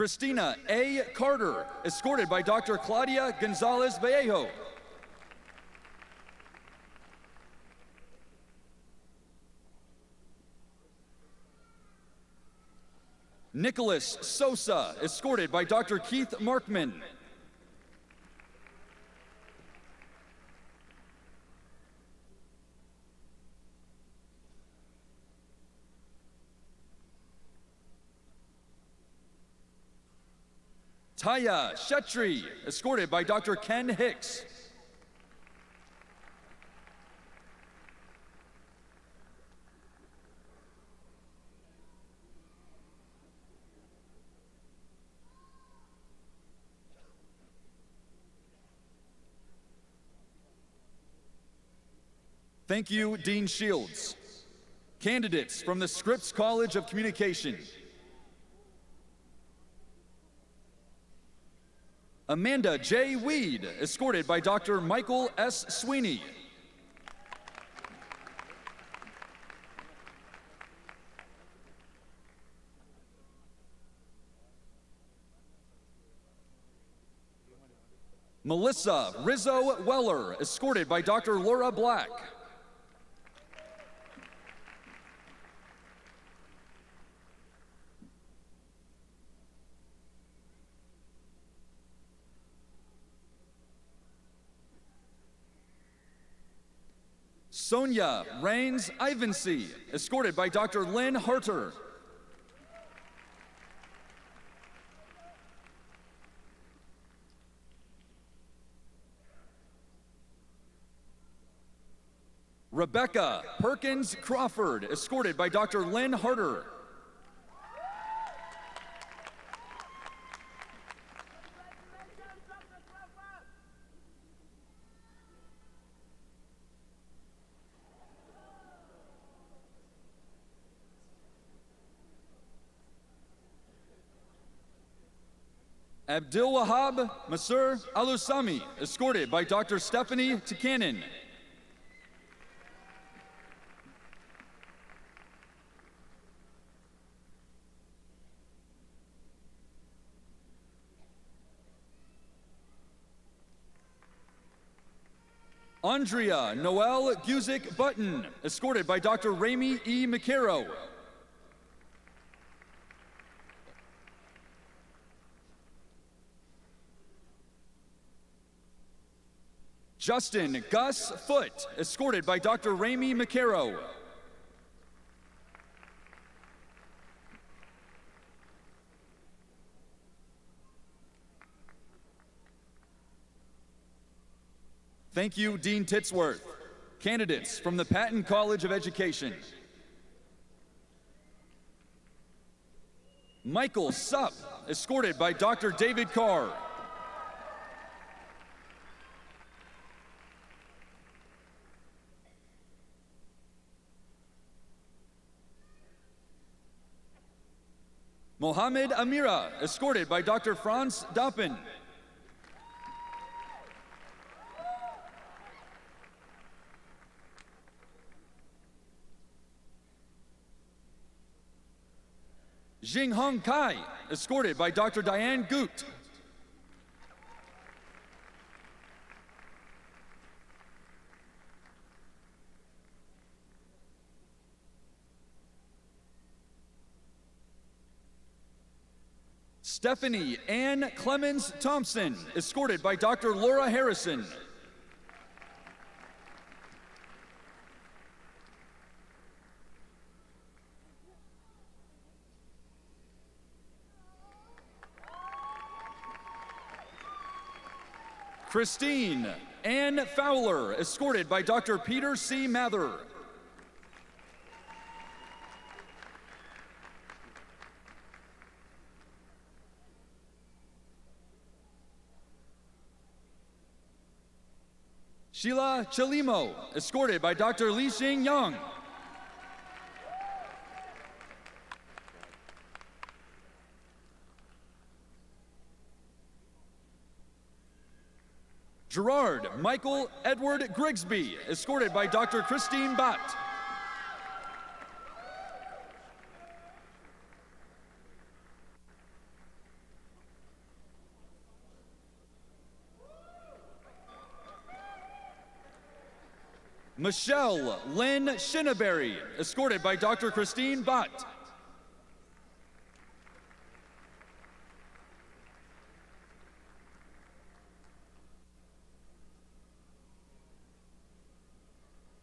Christina A. Carter, escorted by Dr. Claudia Gonzalez Vallejo. Nicholas Sosa, escorted by Dr. Keith Markman. Taya Shetri, escorted by Dr. Ken Hicks. Thank you, Dean Shields. Candidates from the Scripps College of Communication. Amanda J. Weed, escorted by Dr. Michael S. Sweeney. Melissa Rizzo Weller, escorted by Dr. Laura Black. Sonia Rains Ivansey, escorted by Dr. Lynn Harter. Rebecca Perkins Crawford, escorted by Dr. Lynn Harter. Abdul Wahab Masur Alusami, escorted by Dr. Stephanie Tikanen. Andrea Noel Guzik Button, escorted by Dr. Ramey E. McCarrow. Justin Gus Foote, escorted by Dr. Ramey McCarrow. Thank you, Dean Titsworth. Candidates from the Patton College of Education. Michael Supp, escorted by Dr. David Carr. Mohammed Amira, escorted by Dr. Franz Doppen. Jinghong Kai, escorted by Dr. Diane Goot. Stephanie Ann Clemens Thompson, escorted by Dr. Laura Harrison. Christine Ann Fowler, escorted by Dr. Peter C. Mather. Sheila Chalimo, escorted by Dr. Li Xing Yang. Gerard Michael Edward Grigsby, escorted by Dr. Christine Bott. Michelle Lynn Shinneberry, escorted by Dr. Christine Bott.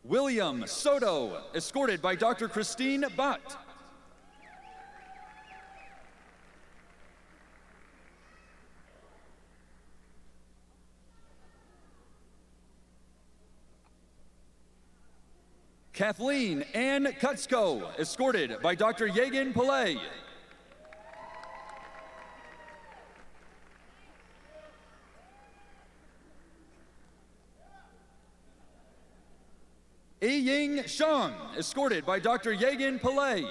William Soto, escorted by Dr. Christine Bott. Kathleen Ann Kutzko, escorted by Dr. Yegan Pillay. Ying Shang, escorted by Dr. Yegan Pillay.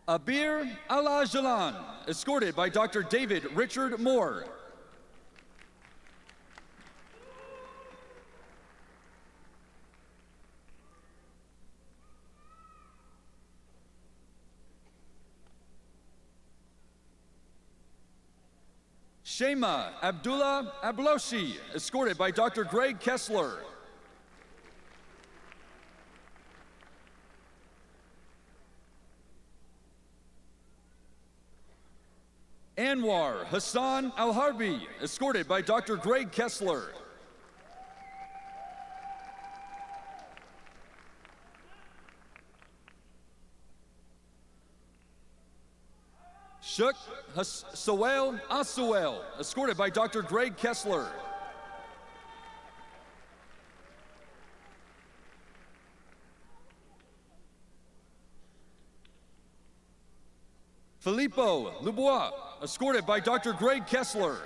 Abir Allah Jalan, escorted by Dr. David Richard Moore. Shema Abdullah Abloshi, escorted by Dr. Greg Kessler. Anwar Hassan Al-Harbi, escorted by Dr. Greg Kessler. Shuk Sawel Asuel, escorted by Dr. Greg Kessler. Filippo Lubois, escorted by Dr. Greg Kessler.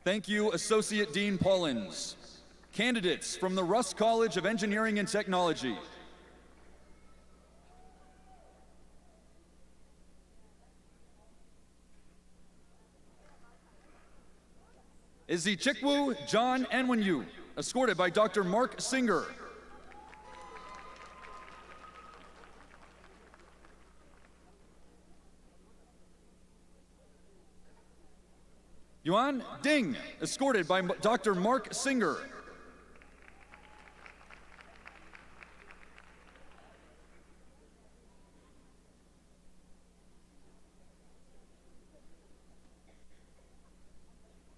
Thank you, Associate Dean Paulins. Candidates from the Russ College of Engineering and Technology. Izichikwu John Anwanyu, escorted by Dr. Mark Singer. Yuan Ding, escorted by Dr. Mark Singer.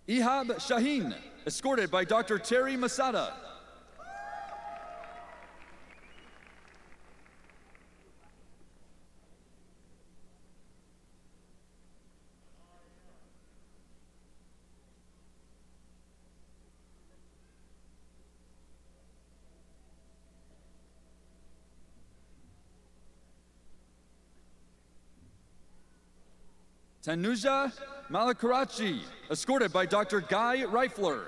Ihab Shaheen, escorted by Dr. Terry Masada. Tanuja Malakarachi, escorted by Dr. Guy Reifler.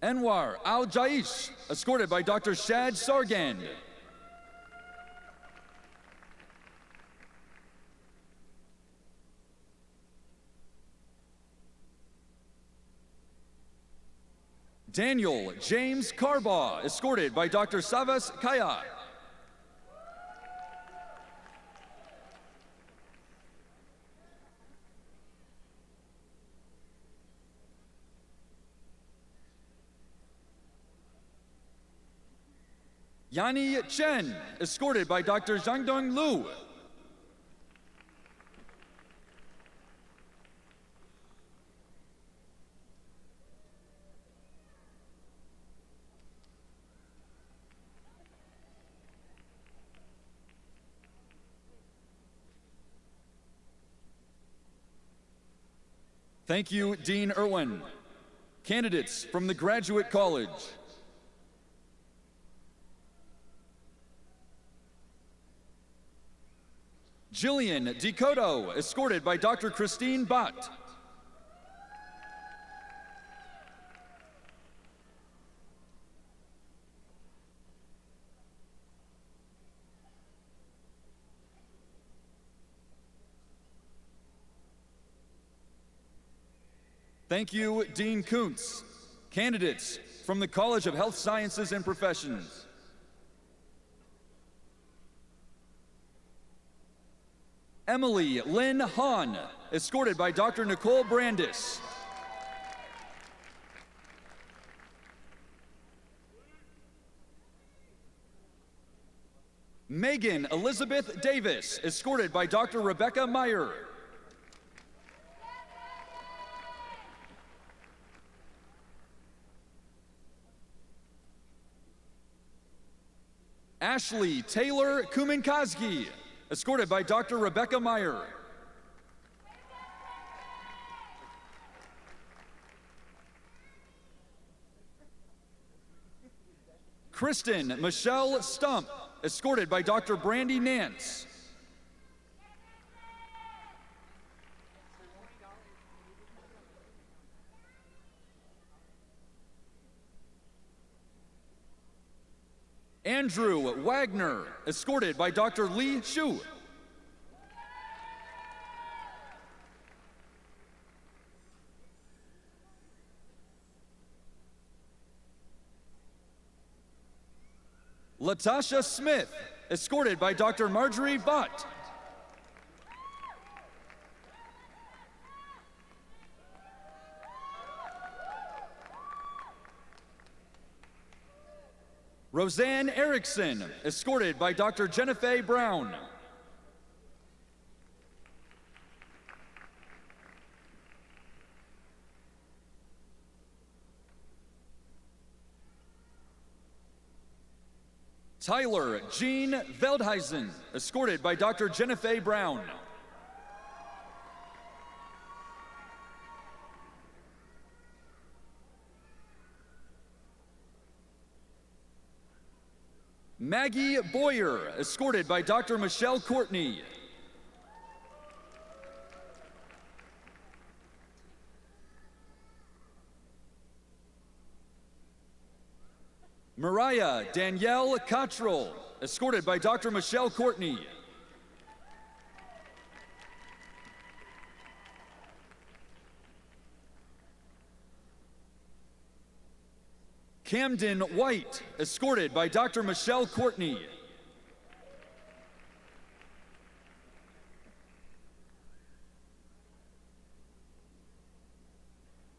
Anwar Al-Jaish, escorted by Dr. Shad Sargand. Daniel James Carbaugh, escorted by Dr. Savas Kaya. Yani Chen, escorted by Dr. Zhangdong Lu. Thank you, Dean Irwin. Candidates from the Graduate College. Jillian Decoto, escorted by Dr. Christine Bott. Thank you, Dean Kuntz. Candidates from the College of Health Sciences and Professions. Emily Lynn Hahn, escorted by Dr. Nicole Brandis. Megan Elizabeth Davis, escorted by Dr. Rebecca Meyer. Ashley Taylor Kuminkowski, escorted by Dr. Rebecca Meyer. Kristen Michelle Stump, escorted by Dr. Brandy Nance. Andrew Wagner, escorted by Dr. Lee Shu. Latasha Smith, escorted by Dr. Marjorie Butt. Roseanne Erickson, escorted by Dr. Jennifer Brown. Tyler Jean Veldhuisen, escorted by Dr. Jennifer Brown. Maggie Boyer, escorted by Dr. Michelle Courtney. Mariah Danielle Cottrell, escorted by Dr. Michelle Courtney. Camden White, escorted by Dr. Michelle Courtney.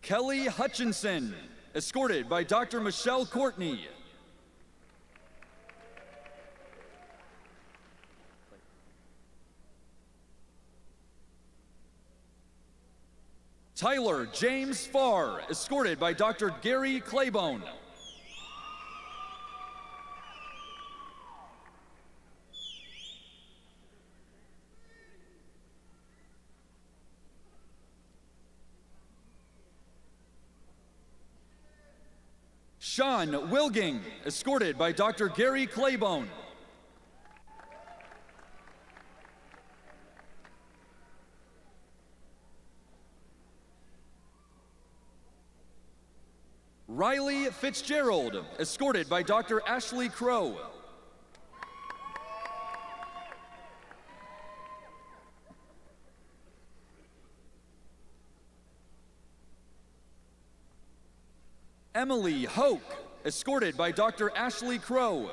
Kelly Hutchinson, escorted by Dr. Michelle Courtney. Tyler James Farr, escorted by Dr. Gary Claybone. Sean Wilging, escorted by Dr. Gary Claybone. Riley Fitzgerald, escorted by Dr. Ashley Crow. Emily Hoke, escorted by Dr. Ashley Crow.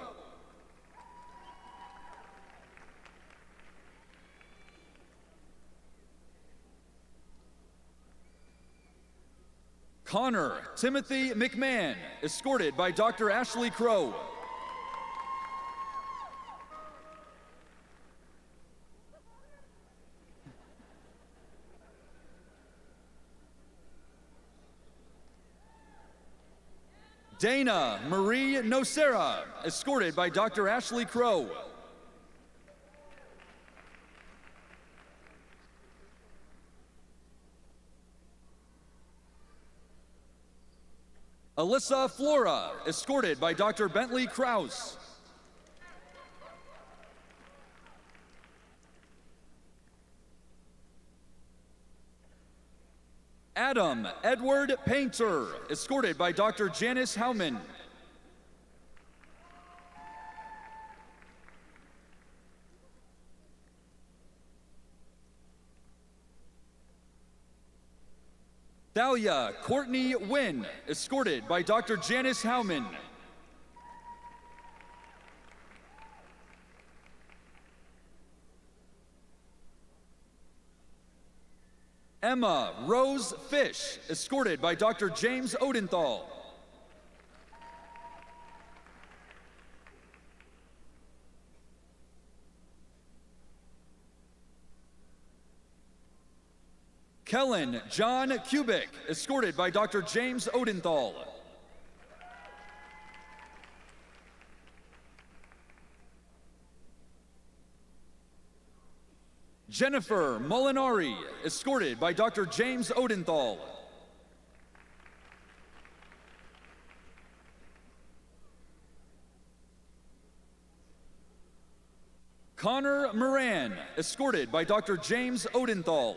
Connor Timothy McMahon, escorted by Dr. Ashley Crow. Dana Marie Nocera, escorted by Dr. Ashley Crow. Alyssa Flora, escorted by Dr. Bentley Krause. Adam Edward Painter, escorted by Dr. Janice Howman. Thalia Courtney Wynn, escorted by Dr. Janice Howman. Emma Rose Fish, escorted by Dr. James Odenthal. Kellen John Kubik, escorted by Dr. James Odenthal. Jennifer Molinari, escorted by Dr. James Odenthal. Connor Moran, escorted by Dr. James Odenthal.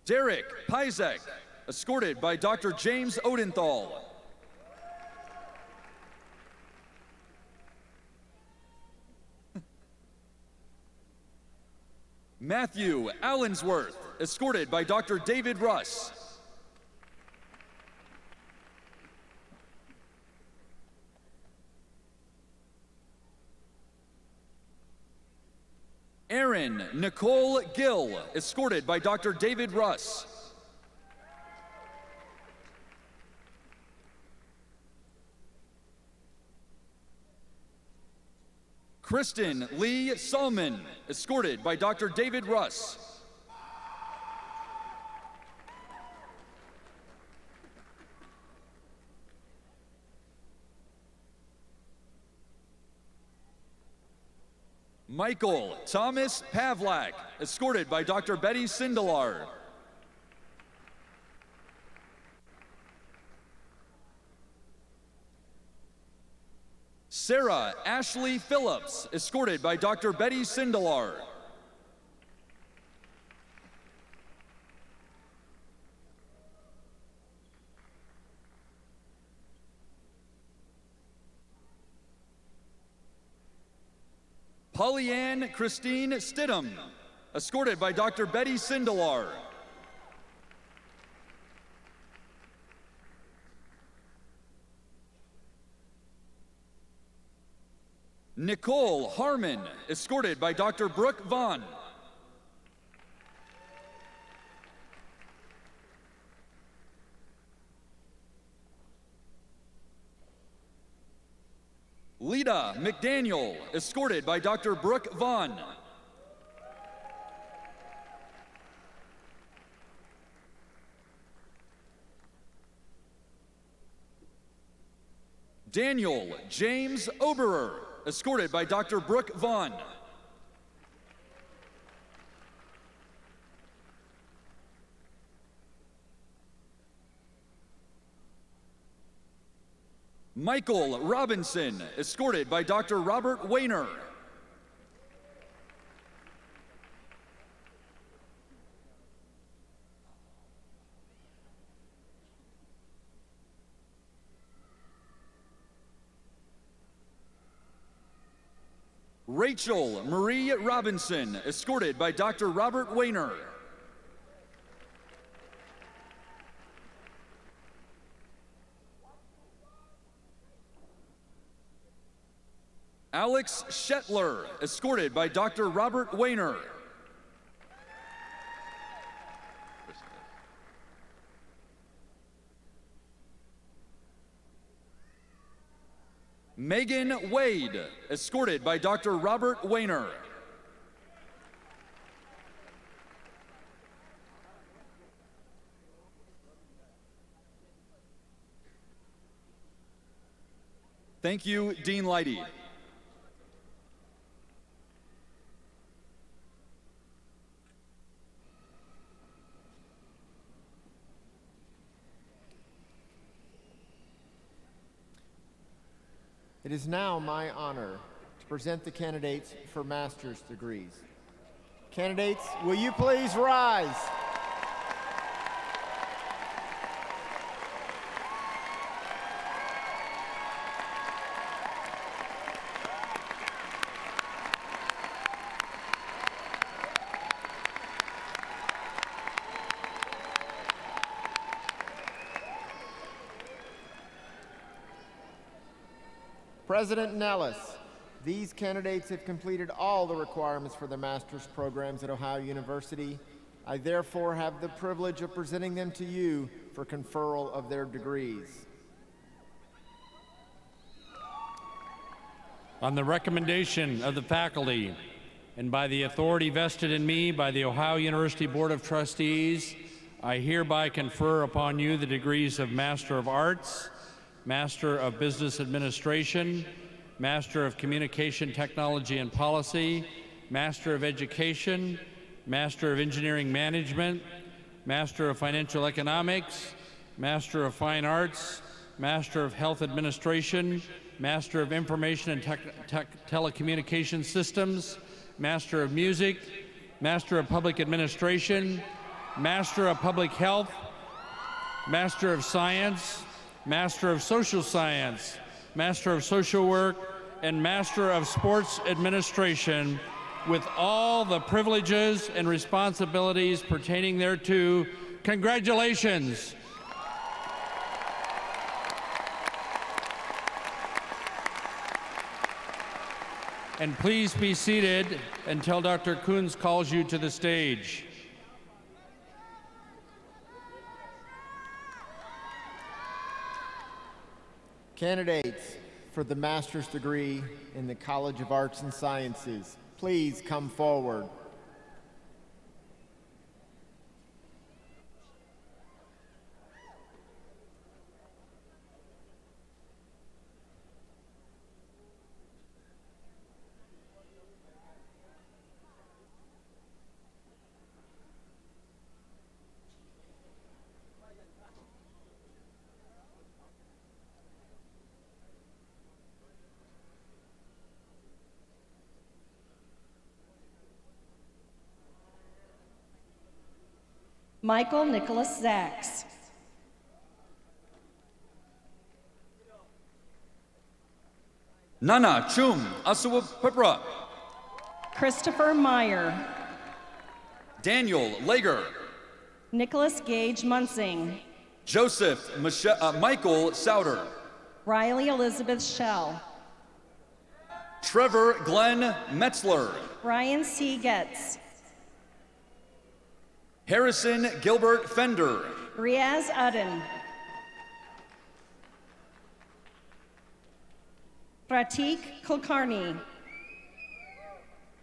Derek Pizek, escorted by Dr. James Odenthal. Matthew Allensworth, escorted by Dr. David Russ. Erin Nicole Gill, escorted by Dr. David Russ. Kristen Lee Salmon, escorted by Dr. David Russ. Michael Thomas Pavlak, escorted by Dr. Betty Sindelar. Sarah Ashley Phillips, escorted by Dr. Betty Sindelar. Pollyann Christine Stidham, escorted by Dr. Betty Sindelar. Nicole Harmon, escorted by Dr. Brooke Vaughn. Lita McDaniel, escorted by Dr. Brooke Vaughn. Daniel James Oberer, escorted by Dr. Brooke Vaughn. Michael Robinson, escorted by Dr. Robert Wayner. Rachel Marie Robinson, escorted by Dr. Robert Wayner. Alex Shetler, escorted by Dr. Robert Wayner. Megan Wade, escorted by Dr. Robert Wayner. Thank you, Dean Leidy.
It is now my honor to present the candidates for master's degrees. Candidates, will you please rise? President Nellis, these candidates have completed all the requirements for the master's programs at Ohio University. I therefore have the privilege of presenting them to you for conferral of their degrees.
On the recommendation of the faculty and by the authority vested in me by the Ohio University Board of Trustees, I hereby confer upon you the degrees of Master of Arts, Master of Business Administration, Master of Communication Technology and Policy, Master of Education, Master of Engineering Management, Master of Financial Economics, Master of Fine Arts, Master of Health Administration, Master of Information and Telecommunication Systems, Master of Music, Master of Public Administration, Master of Public Health, Master of Science, Master of Social Science, Master of Social Work, and Master of Sports Administration, with all the privileges and responsibilities pertaining thereto. Congratulations. And please be seated until Dr. Kunz calls you to the stage.
Candidates for the master's degree in the College of Arts and Sciences, please come forward.
Michael Nicholas Zaks.
Nana Chum Asuwa Pipra.
Christopher Meyer.
Daniel Lager.
Nicholas Gage Munsing.
Joseph Michael Souter.
Riley Elizabeth Schell.
Trevor Glenn Metzler.
Ryan C. Getz.
Harrison Gilbert Fender.
Riaz Aden. Pratik Kulkarni.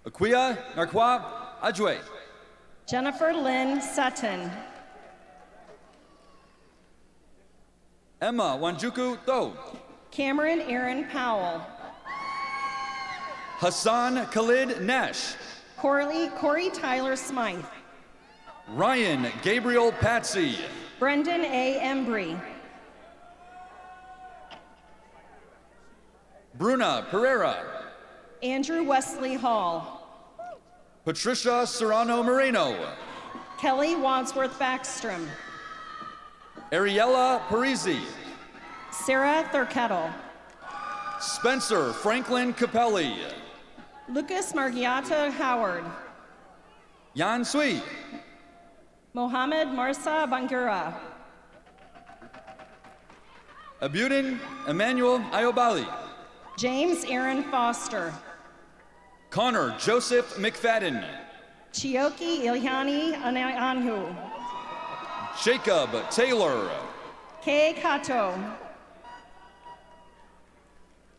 Akuya Narkwa Ajwe.
Jennifer Lynn Sutton.
Emma Wanjuku Do.
Cameron Aaron Powell.
Hassan Khalid Nash.
Corey Tyler Smythe.
Ryan Gabriel Patsy.
Brendan A. Embry.
Bruna Pereira.
Andrew Wesley Hall.
Patricia Serrano Moreno.
Kelly Wadsworth Backstrom.
Ariella Parisi.
Sarah Thurkettle.
Spencer Franklin Capelli.
Lucas Margiata Howard.
Yan Sui.
Mohammed Marsa Bangura.
Abudin Emmanuel Ayobali.
James Aaron Foster.
Connor Joseph McFadden.
Chioki Ilyani Anhu.
Jacob Taylor.
Kei Kato.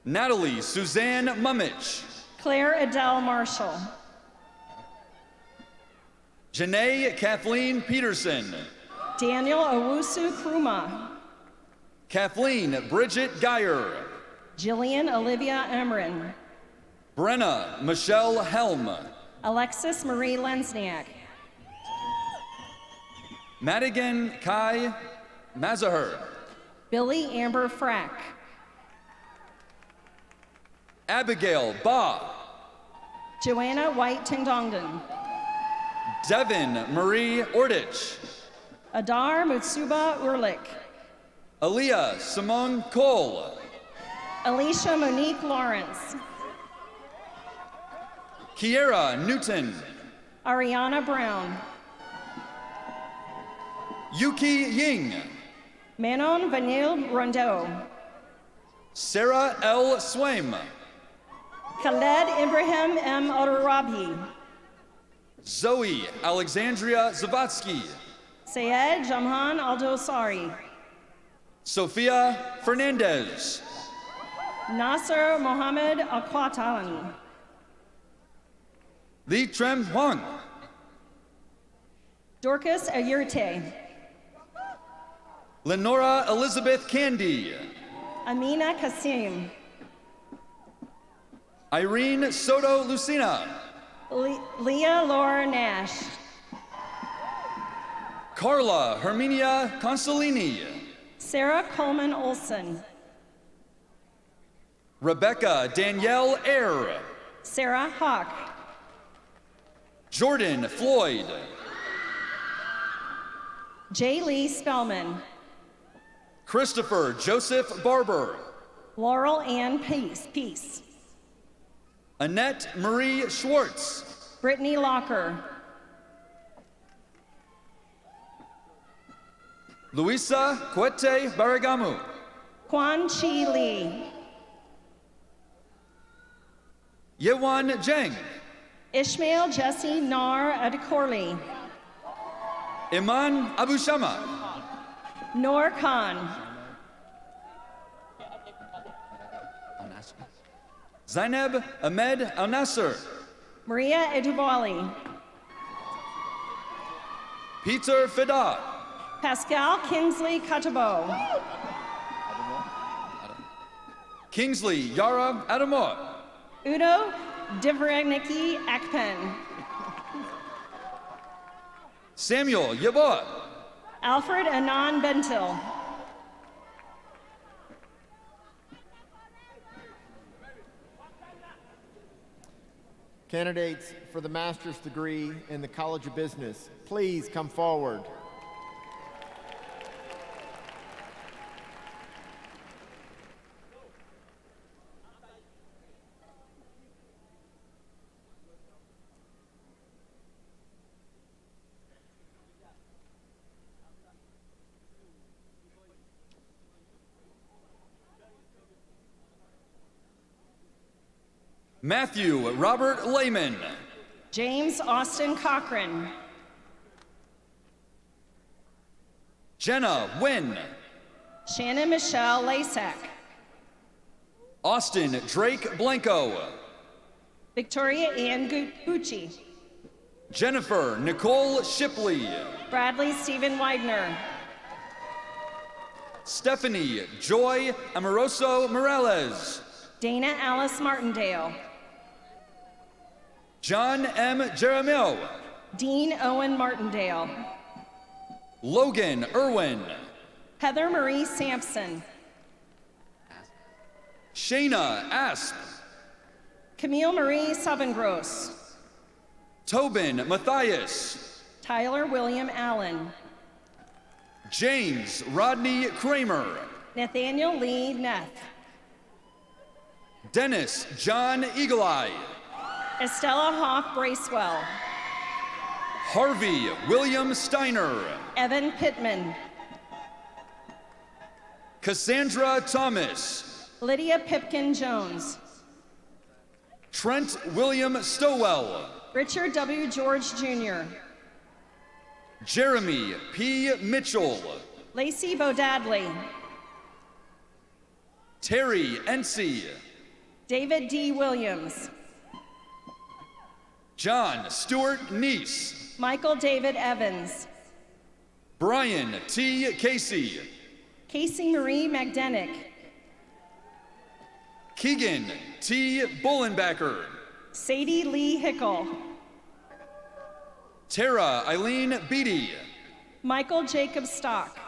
Natalie Suzanne Mumich.
Claire Adele Marshall.
Janae Kathleen Peterson.
Daniel Owusu Kruma.
Kathleen Bridget Geyer.
Jillian Olivia Emrin.
Brenna Michelle Helm.
Alexis Marie Lensniak.
Madigan Kai Mazaher.
Billy Amber Frack.
Abigail Ba.
Joanna White Tindongden.
Devin Marie Ordich.
Adar Mutsuba Urlik.
Aaliyah Simone Cole.
Alicia Monique Lawrence.
Kiera Newton.
Ariana Brown.
Yuki Ying.
Manon Vanille Rondeau.
Sarah L. Swaim.
Khaled Ibrahim M. Otarabi.
Zoe Alexandria Zavatsky.
Sayed Jamhan Aldosari.
Sophia Fernandez.
Nasser Mohammed Akwatani.
Li Trem Huang.
Dorcas Ayurte.
Lenora Elizabeth Candy.
Amina Kasim.
Irene Soto Lucina.
Leah Laura Nash.
Carla Herminia Consolini.
Sarah Coleman Olson.
Rebecca Danielle Eyre.
Sarah Hawk.
Jordan Floyd.
J. Lee Spellman.
Christopher Joseph Barber.
Laurel Ann Peace.
Annette Marie Schwartz.
Brittany Locker.
Luisa Cuete Baragamu.
Quan Chi Lee.
Yewan Zheng.
Ishmael Jesse Nar Adekorli.
Iman Abushama.
Noor Khan.
Zainab Ahmed Al Nasser.
Maria Edubali.
Peter Fida.
Pascal Kinsley Katabo.
Kingsley Yara Adamo.
Udo Divraniki Akpen.
Samuel Yeboah.
Alfred Anan Bentil.
Candidates for the master's degree in the College of Business, please come forward.
Matthew Robert Lehman.
James Austin Cochran.
Jenna Wynn.
Shannon Michelle Lasak.
Austin Drake Blanco.
Victoria Ann Gucci.
Jennifer Nicole Shipley.
Bradley Stephen Widener.
Stephanie Joy Amoroso Morales.
Dana Alice Martindale.
John M. Jeremiel.
Dean Owen Martindale.
Logan Irwin.
Heather Marie Sampson.
Shayna Asp.
Camille Marie Savengross.
Tobin Matthias.
Tyler William Allen.
James Rodney Kramer.
Nathaniel Lee Neff.
Dennis John Eagle-Eye.
Estella Hoff Bracewell.
Harvey William Steiner.
Evan Pittman.
Cassandra Thomas.
Lydia Pipkin Jones.
Trent William Stowell.
Richard W. George Jr.
Jeremy P. Mitchell.
Lacey Bodadley.
Terry Ency.
David D. Williams.
John Stewart Neese.
Michael David Evans.
Brian T. Casey.
Casey Marie Magdenick.
Keegan T. Bullenbacker.
Sadie Lee Hickle.
Tara Eileen Beatty.
Michael Jacob Stock.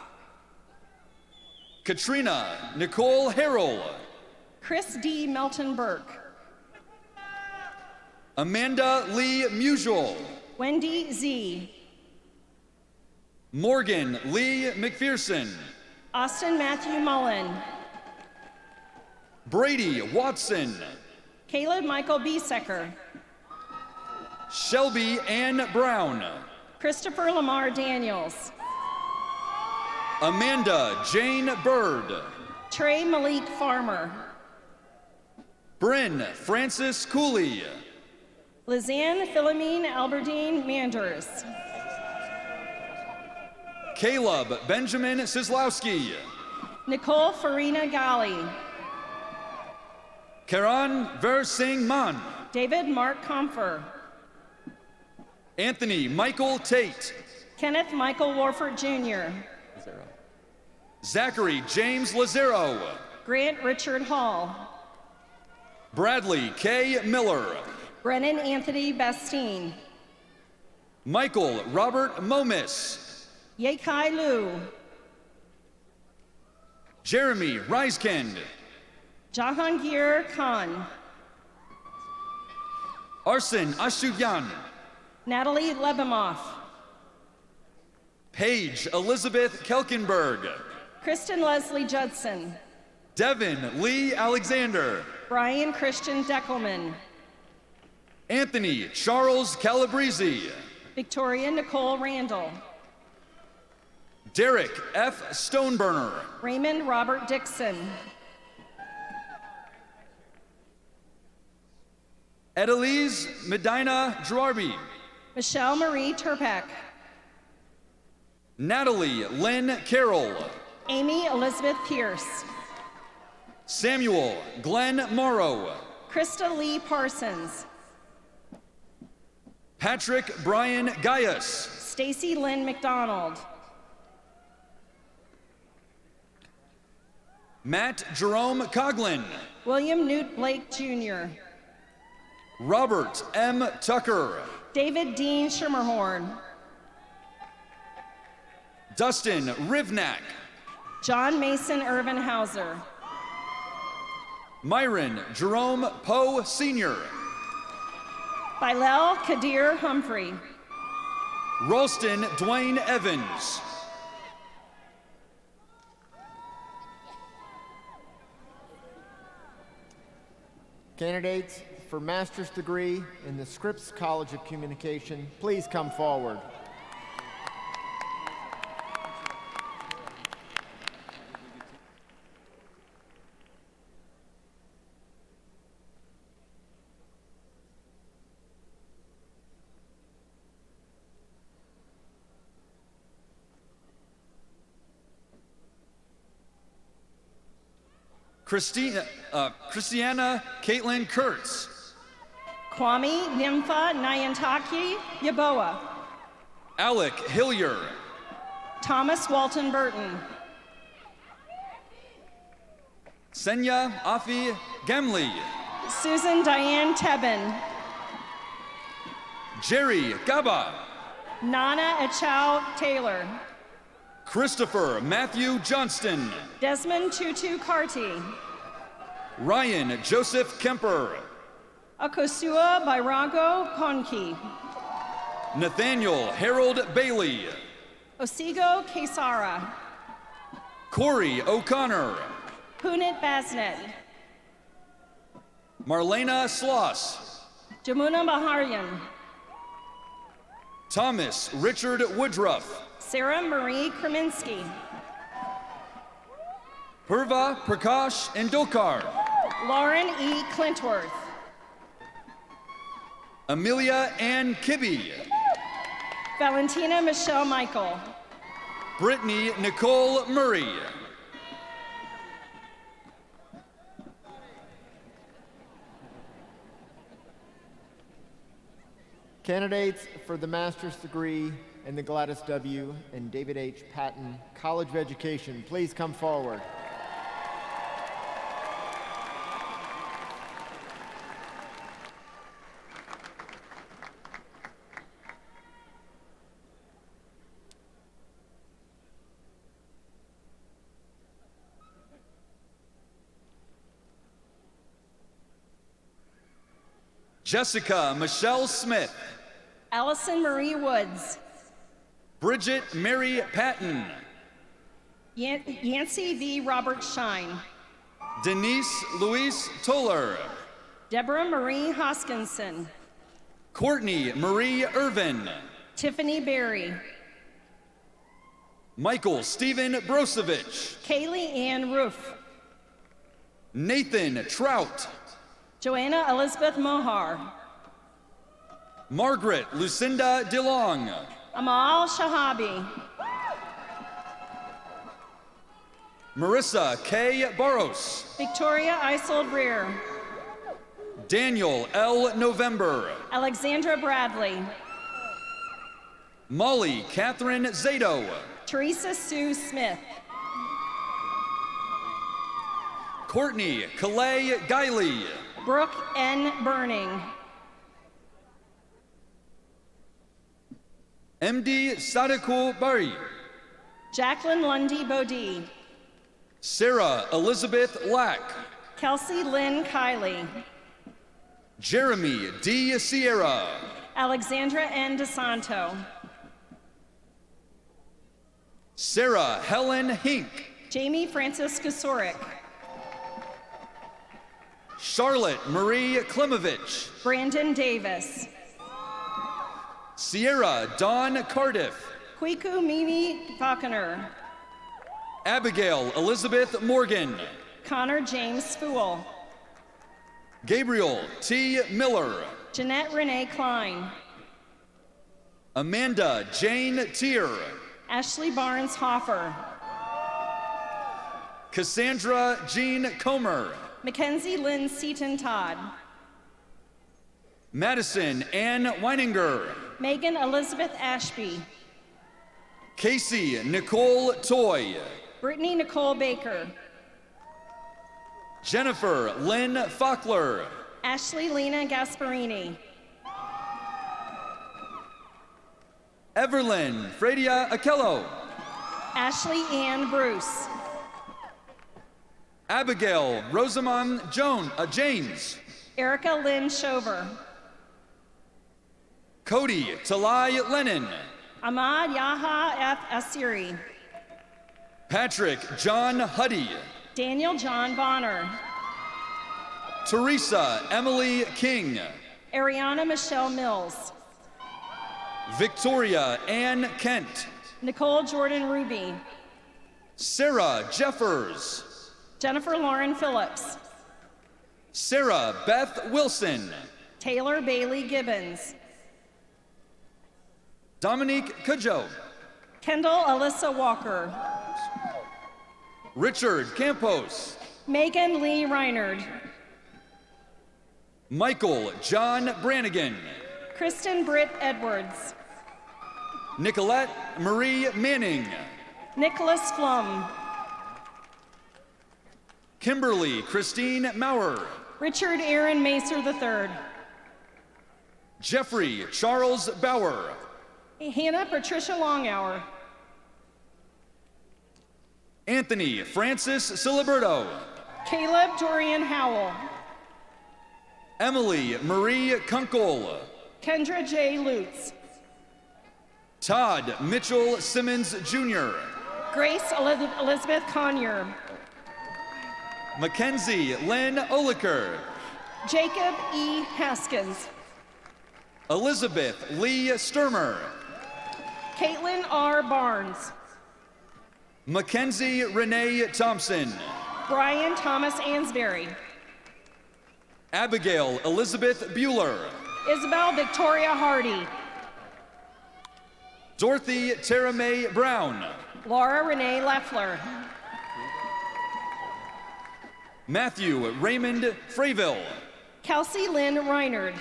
Katrina Nicole Harrell.
Chris D. Melton Burke.
Amanda Lee Musial.
Wendy Z.
Morgan Lee McPherson.
Austin Matthew Mullen.
Brady Watson.
Caleb Michael Biesecker.
Shelby Ann Brown.
Christopher Lamar Daniels.
Amanda Jane Bird.
Trey Malik Farmer.
Bryn Francis Cooley.
Lizanne Philomene Alberdine Manders.
Caleb Benjamin Sislowski.
Nicole Farina Gali.
Karan Ver Singh Man.
David Mark Comfer.
Anthony Michael Tate.
Kenneth Michael Warford Jr.
Zachary James Lazaro.
Grant Richard Hall.
Bradley K. Miller.
Brennan Anthony Bastine.
Michael Robert Momis.
Yekai Liu.
Jeremy Reiskend.
Jahangir Khan.
Arsen Ashutyan.
Natalie Lebimoff.
Paige Elizabeth Kelkenberg.
Kristen Leslie Judson.
Devin Lee Alexander.
Brian Christian Deckelman.
Anthony Charles Calabrese.
Victoria Nicole Randall.
Derek F. Stoneburner.
Raymond Robert Dixon.
Edelise Medina Drouarby.
Michelle Marie Turpak.
Natalie Lynn Carroll.
Amy Elizabeth Pierce.
Samuel Glenn Morrow.
Krista Lee Parsons.
Patrick Brian Gaius.
Stacy Lynn McDonald.
Matt Jerome Coughlin.
William Newt Blake Jr.
Robert M. Tucker.
David Dean Schermerhorn.
Dustin Rivnak.
John Mason Irvin Hauser.
Myron Jerome Poe Sr.
Bilal Kadir Humphrey.
Ralston Dwayne Evans.
Candidates for master's degree in the Scripps College of Communication, please come forward.
Christiana Caitlin Kurtz.
Kwame Nympha Nyantaki Yaboa.
Alec Hillier.
Thomas Walton Burton.
Senya Afi Gemley.
Susan Diane Tebben.
Jerry Gaba.
Nana Achau Taylor.
Christopher Matthew Johnston.
Desmond Tutu Carty.
Ryan Joseph Kemper.
Akosua Bairago Ponki.
Nathaniel Harold Bailey.
Osigo Kesara.
Corey O'Connor.
Punit Basnet.
Marlena Sloss.
Jamuna Baharian.
Thomas Richard Woodruff.
Sarah Marie Kreminski.
Purva Prakash Indokar.
Lauren E. Clintworth.
Amelia Ann Kibbe.
Valentina Michelle Michael.
Brittany Nicole Murray.
Candidates for the master's degree in the Gladys W. and David H. Patton College of Education, please come forward.
Jessica Michelle Smith.
Allison Marie Woods.
Bridget Mary Patton.
Yancey V. Robert Shine.
Denise Louise Toller.
Deborah Marie Hoskinson.
Courtney Marie Irvin.
Tiffany Berry.
Michael Stephen Brosevich.
Kaylee Ann Roof.
Nathan Trout.
Joanna Elizabeth Mohar.
Margaret Lucinda DeLong.
Amal Shahabi.
Marissa K. Barros.
Victoria Isold Rear.
Daniel L. November.
Alexandra Bradley.
Molly Catherine Zato.
Teresa Sue Smith.
Courtney Calais Guiley.
Brooke N. Burning.
MD Sadako Bari,
Jacqueline Lundy Bodie,
Sarah Elizabeth Lack,
Kelsey Lynn Kiley,
Jeremy D. Sierra,
Alexandra N. DeSanto,
Sarah Helen Hink,
Jamie Francis Kasorik,
Charlotte Marie Klimovich,
Brandon Davis,
Sierra Dawn Cardiff,
Kwiku Mimi Falconer,
Abigail Elizabeth Morgan,
Connor James Fool,
Gabriel T. Miller,
Jeanette Renee Klein,
Amanda Jane Tier,
Ashley Barnes Hoffer,
Cassandra Jean Comer,
Mackenzie Lynn Seaton Todd,
Madison Ann Weininger,
Megan Elizabeth Ashby,
Casey Nicole Toy,
Brittany Nicole Baker,
Jennifer Lynn Fackler,
Ashley Lena Gasparini,
Everlyn Fredia Akello,
Ashley Ann Bruce,
Abigail Rosamond James,
Erica Lynn Shover,
Cody Talai Lennon,
Ahmad Yaha F. Asiri,
Patrick John Huddy,
Daniel John Bonner,
Teresa Emily King,
Ariana Michelle Mills,
Victoria Ann Kent,
Nicole Jordan Ruby,
Sarah Jeffers,
Jennifer Lauren Phillips,
Sarah Beth Wilson,
Taylor Bailey Gibbons,
Dominique Cudjoe,
Kendall Alyssa Walker,
Richard Campos,
Megan Lee Reinard,
Michael John Brannigan,
Kristen Britt Edwards,
Nicolette Marie Manning,
Nicholas Flum,
Kimberly Christine Maurer,
Richard Aaron Macer III,
Jeffrey Charles Bauer,
Hannah Patricia Longhour,
Anthony Francis Siliberto,
Caleb Dorian Howell,
Emily Marie Kunkel,
Kendra J. Lutz,
Todd Mitchell Simmons Jr.,
Grace Elizabeth Conyer,
Mackenzie Lynn Oliker,
Jacob E. Haskins,
Elizabeth Lee Sturmer,
Caitlin R. Barnes,
Mackenzie Renee Thompson,
Brian Thomas Ansberry,
Abigail Elizabeth Bueller,
Isabel Victoria Hardy,
Dorothy Tara Mae Brown,
Laura Renee Leffler,
Matthew Raymond Frayville,
Kelsey Lynn Reinard,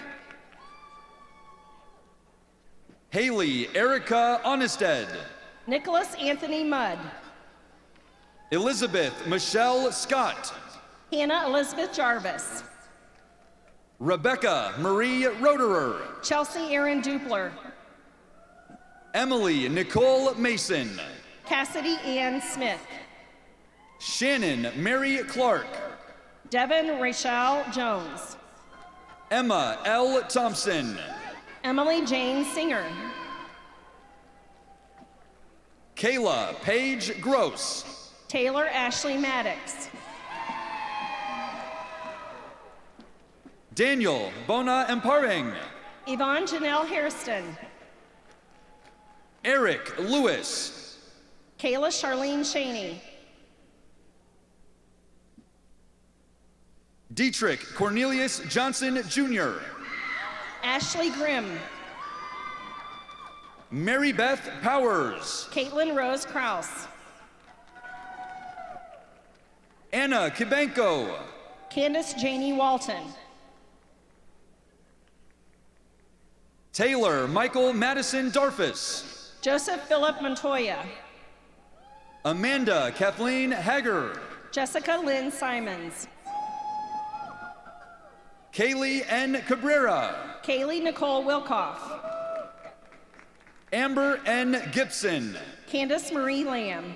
Haley Erica Honested,
Nicholas Anthony Mudd,
Elizabeth Michelle Scott,
Hannah Elizabeth Jarvis,
Rebecca Marie Roderer,
Chelsea Aaron Dupler,
Emily Nicole Mason,
Cassidy Ann Smith,
Shannon Mary Clark,
Devin Rachel Jones,
Emma L. Thompson,
Emily Jane Singer,
Kayla Paige Gross,
Taylor Ashley Maddox,
Daniel Bona Emparing,
Yvonne Janelle Hairston,
Eric Lewis,
Kayla Charlene Cheney,
Dietrich Cornelius Johnson Jr.,
Ashley Grimm,
Mary Beth Powers,
Caitlin Rose Kraus,
Anna Kibenko,
Candace Janie Walton,
Taylor Michael Madison Darfus,
Joseph Philip Montoya,
Amanda Kathleen Hager,
Jessica Lynn Simons,
Kaylee N. Cabrera,
Kaylee Nicole Wilkoff,
Amber N. Gibson.
Candace Marie Lamb.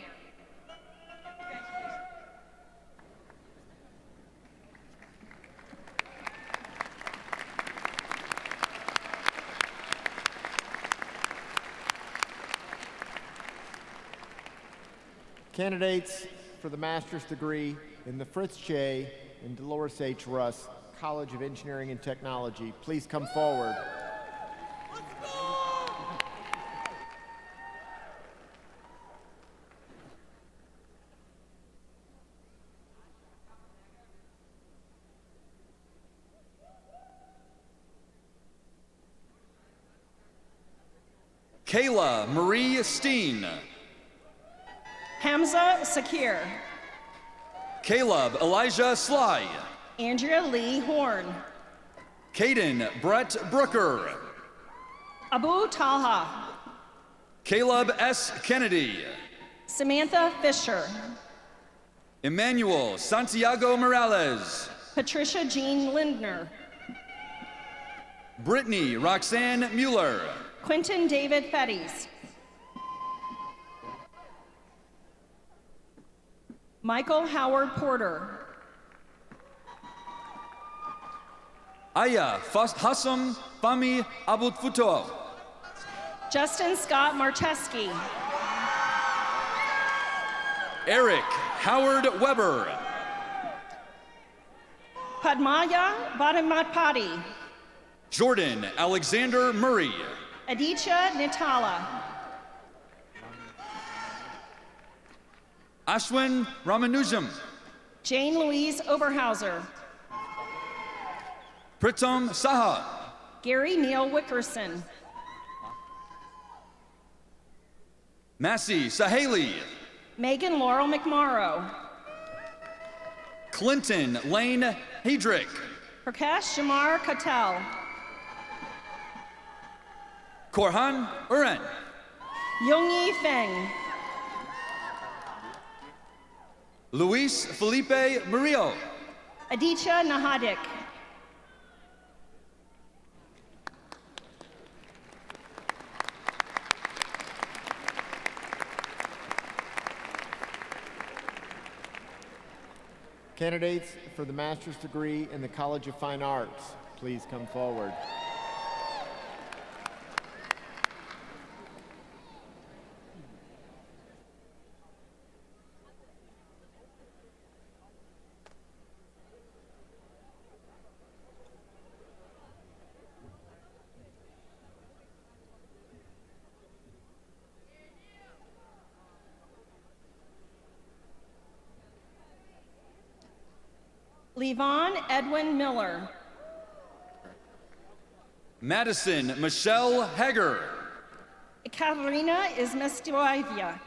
Candidates for the master's degree in the Fritz J. and Dolores H. Russ College of Engineering and Technology, please come forward.
Kayla Marie Steen.
Hamza Sakir.
Caleb Elijah Sly.
Andrea Lee Horn.
Caden Brett Brooker.
Abu Talha.
Caleb S. Kennedy.
Samantha Fisher.
Emmanuel Santiago Morales.
Patricia Jean Lindner.
Brittany Roxanne Mueller.
Quentin David Fettes. Michael Howard Porter.
Aya Hassam Fami Abutfuto.
Justin Scott Marcheski.
Eric Howard Weber.
Padmaya Badamatpadi.
Jordan Alexander Murray.
Aditya Nitala.
Ashwin Ramanujam.
Jane Louise Oberhauser.
Pritam Saha.
Gary Neal Wickerson.
Massey Saheli.
Megan Laurel McMorrow.
Clinton Lane Hedrick.
Prakash Jamar Katel.
Korhan Uren.
Yongyi Feng.
Luis Felipe Murillo.
Aditya Nahadik.
Candidates for the master's degree in the College of Fine Arts, please come forward.
Levon Edwin Miller.
Madison Michelle Hager.
Katerina Izmestioivia.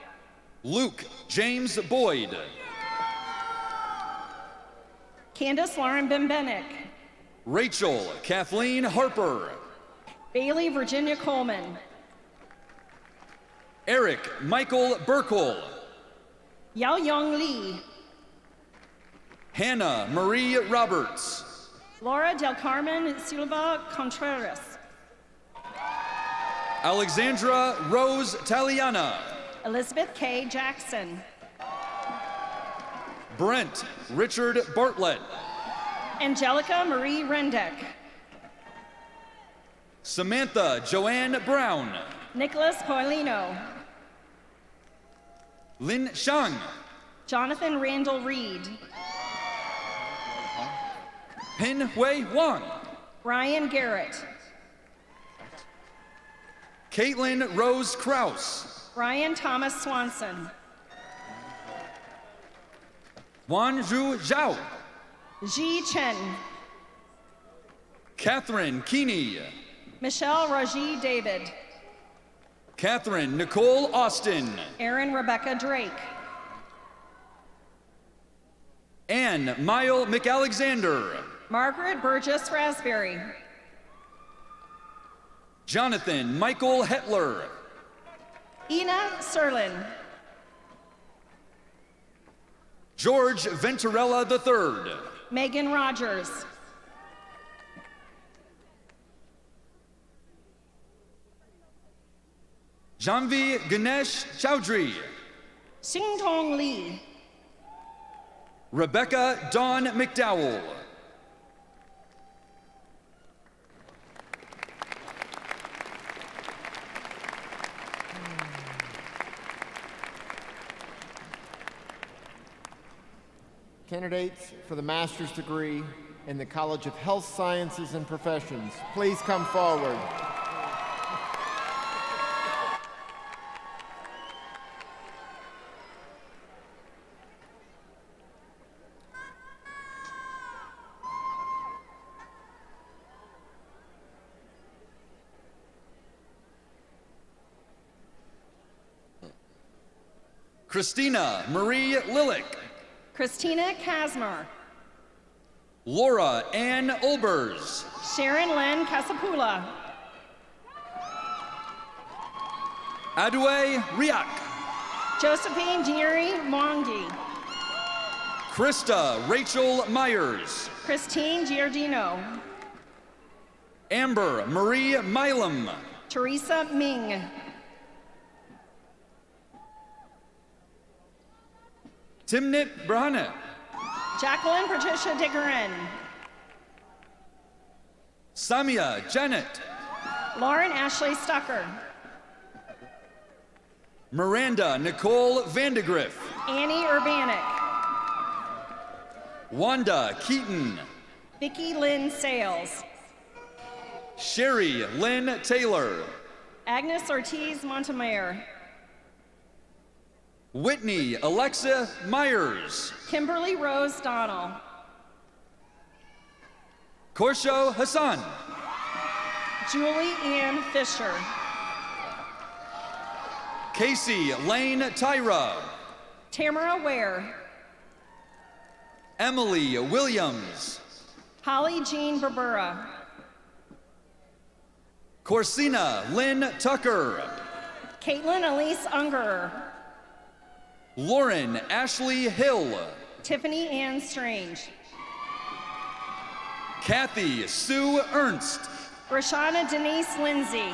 Luke James Boyd.
Candace Lauren Bembenek.
Rachel Kathleen Harper.
Bailey Virginia Coleman.
Eric Michael Burkle.
Yao Yong Lee.
Hannah Marie Roberts.
Laura Del Carmen Silva Contreras.
Alexandra Rose Taliana.
Elizabeth K. Jackson.
Brent Richard Bartlett.
Angelica Marie Rendeck.
Samantha Joanne Brown.
Nicholas Paulino.
Lin Shang.
Jonathan Randall Reed.
Pin Hui Wang.
Ryan Garrett.
Caitlin Rose Kraus.
Ryan Thomas Swanson.
Wanzhu Zhao.
Ji Chen.
Catherine Keeney.
Michelle Raji David.
Catherine Nicole Austin.
Aaron Rebecca Drake.
Anne Mile McAlexander.
Margaret Burgess Raspberry.
Jonathan Michael Hetler.
Ina Serlin.
George Venturella III.
Megan Rogers.
Janvi Ganesh Chowdhury.
Xingtong Li.
Rebecca Dawn McDowell.
Candidates for the master's degree in the College of Health Sciences and Professions, please come forward.
Christina Marie Lillick.
Christina Kasmer.
Laura Ann Olbers.
Sharon Len Casapula.
Adwe Riak.
Josephine Deary Mongi.
Krista Rachel Myers.
Christine Giardino.
Amber Marie Milam.
Teresa Ming.
Timnit Brahana.
Jacqueline Patricia Diggerin.
Samia Janet.
Lauren Ashley Stucker.
Miranda Nicole Vandegrift.
Annie Urbanic.
Wanda Keaton.
Vicki Lynn Sales.
Sherry Lynn Taylor.
Agnes Ortiz Montemayor.
Whitney Alexa Myers.
Kimberly Rose Donnell.
Korsho Hassan.
Julie Ann Fisher.
Casey Lane Tyra.
Tamara Ware.
Emily Williams.
Holly Jean Barbera.
Corsina Lynn Tucker.
Caitlin Elise Ungerer.
Lauren Ashley Hill.
Tiffany Ann Strange.
Kathy Sue Ernst.
Rashana Denise Lindsay.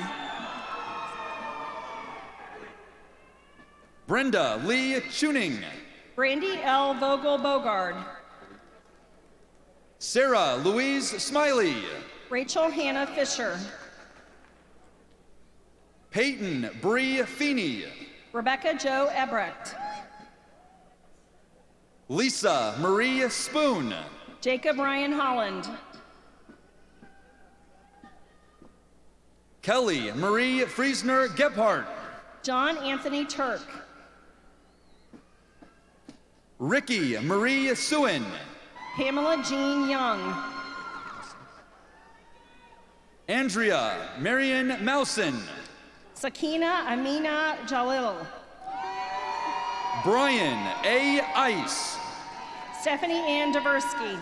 Brenda Lee Tuning.
Brandy L. Vogel Bogard.
Sarah Louise Smiley.
Rachel Hannah Fisher.
Peyton Bree Feeney.
Rebecca Jo Ebrecht.
Lisa Marie Spoon.
Jacob Ryan Holland.
Kelly Marie Friesner Gebhardt.
John Anthony Turk.
Ricky Marie Suen.
Pamela Jean Young.
Andrea Marion Mousen.
Sakina Amina Jalil.
Brian A. Ice.
Stephanie Ann Dvorsky.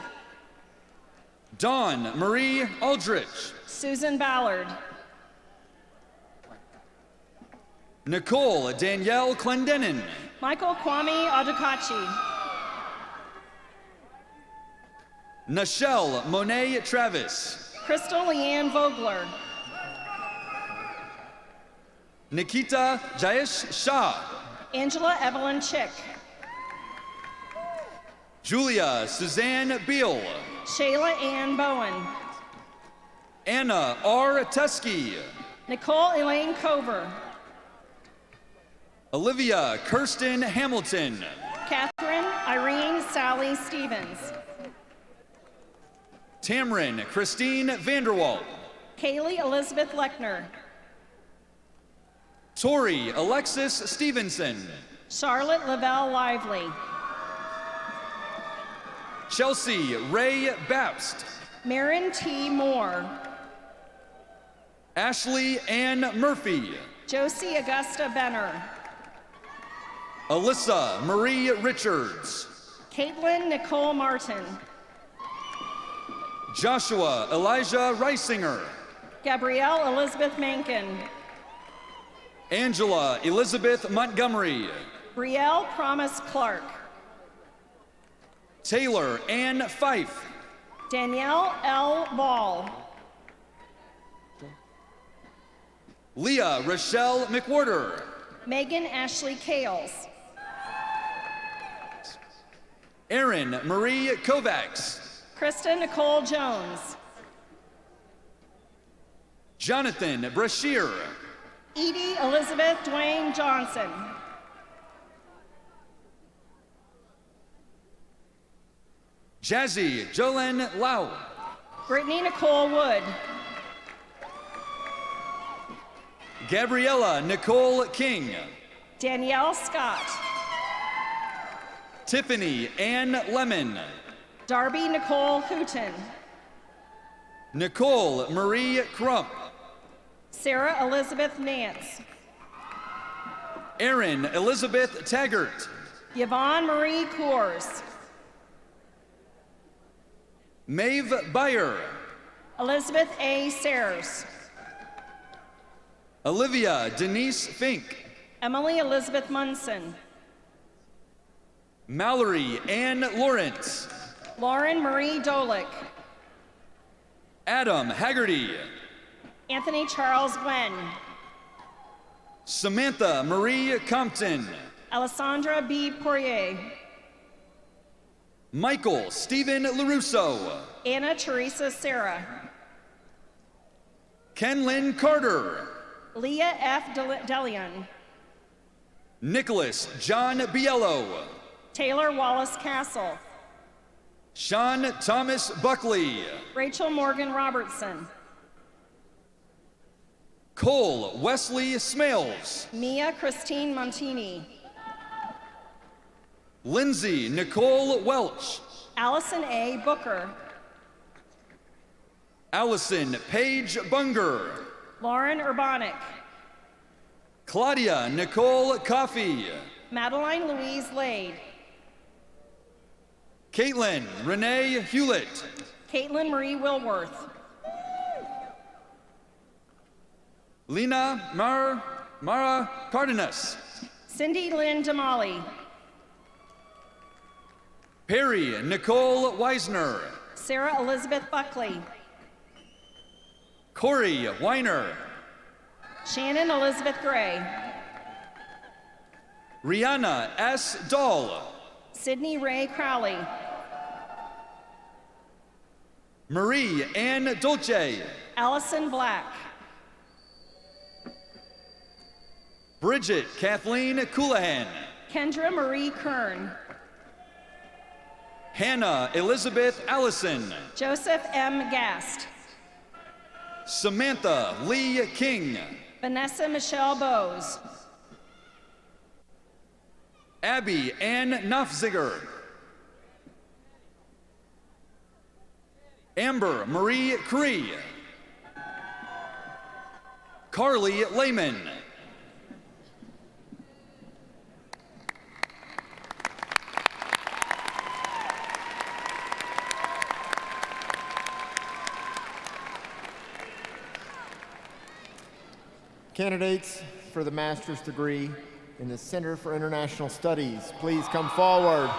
Dawn Marie Aldrich.
Susan Ballard.
Nicole Danielle Clendenin.
Michael Kwame Adukachi.
Nichelle Monet Travis.
Crystal Leanne Vogler.
Nikita Jayesh Shah.
Angela Evelyn Chick.
Julia Suzanne Beal.
Shayla Ann Bowen.
Anna R. Teskey.
Nicole Elaine Cover.
Olivia Kirsten Hamilton.
Catherine Irene Sally Stevens.
Tamron Christine Vanderwalt.
Kaylee Elizabeth Lechner.
Tori Alexis Stevenson.
Charlotte Lavelle Lively.
Chelsea Ray Babst.
Marin T. Moore.
Ashley Ann Murphy.
Josie Augusta Benner.
Alyssa Marie Richards.
Caitlin Nicole Martin.
Joshua Elijah Reisinger.
Gabrielle Elizabeth Mankin.
Angela Elizabeth Montgomery.
Brielle Promise Clark.
Taylor Ann Fife.
Danielle L. Ball.
Leah Rochelle McWhorter.
Megan Ashley Kales.
Erin Marie Kovacs.
Krista Nicole Jones.
Jonathan Brashear.
Edie Elizabeth Dwayne Johnson.
Jazzy Jolene Lau.
Brittany Nicole Wood.
Gabriella Nicole King.
Danielle Scott.
Tiffany Ann Lemon.
Darby Nicole Hooton.
Nicole Marie Crump.
Sarah Elizabeth Nance.
Erin Elizabeth Taggart.
Yvonne Marie Coors.
Maeve Byer.
Elizabeth A. Sayers.
Olivia Denise Fink.
Emily Elizabeth Munson.
Mallory Ann Lawrence.
Lauren Marie Dolick.
Adam Haggerty.
Anthony Charles Gwen.
Samantha Marie Compton.
Alessandra B. Poirier.
Michael Stephen LaRusso.
Anna Teresa Sarah.
Kenlyn Carter.
Leah F. Delion.
Nicholas John Biello.
Taylor Wallace Castle.
Sean Thomas Buckley.
Rachel Morgan Robertson.
Cole Wesley Smales.
Mia Christine Montini.
Lindsay Nicole Welch.
Allison A. Booker.
Allison Paige Bunger.
Lauren Urbanic.
Claudia Nicole Coffey.
Madeline Louise Lade.
Caitlin Renee Hewlett.
Caitlin Marie Wilworth.
Lena Mara Cardenas.
Cindy Lynn Damali.
Perry Nicole Weisner.
Sarah Elizabeth Buckley.
Corey Weiner.
Shannon Elizabeth Gray.
Rihanna S. Dahl.
Sydney Ray Crowley.
Marie Ann Dolce.
Allison Black.
Bridget Kathleen Coulahan.
Kendra Marie Kern.
Hannah Elizabeth Allison.
Joseph M. Gast.
Samantha Lee King.
Vanessa Michelle Bowes.
Abby Ann Knopfziger. Amber Marie Cree. Carly Lehman.
Candidates for the master's degree in the Center for International Studies, please come forward.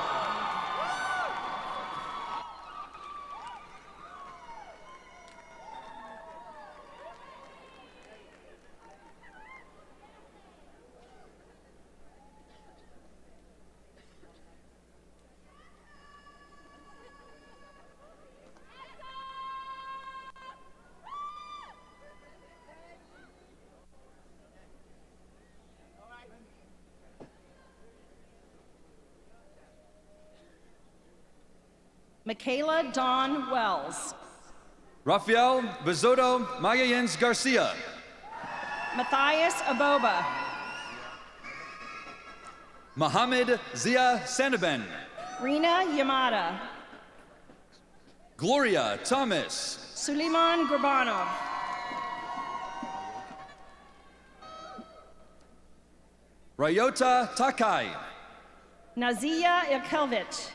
Michaela Dawn Wells.
Rafael Bizotto Magallanes Garcia.
Matthias Aboba.
Mohammed Zia Sandaben.
Rina Yamada.
Gloria Thomas.
Suleiman Gurbanov.
Ryota Takai.
Nazia Ilkelvich.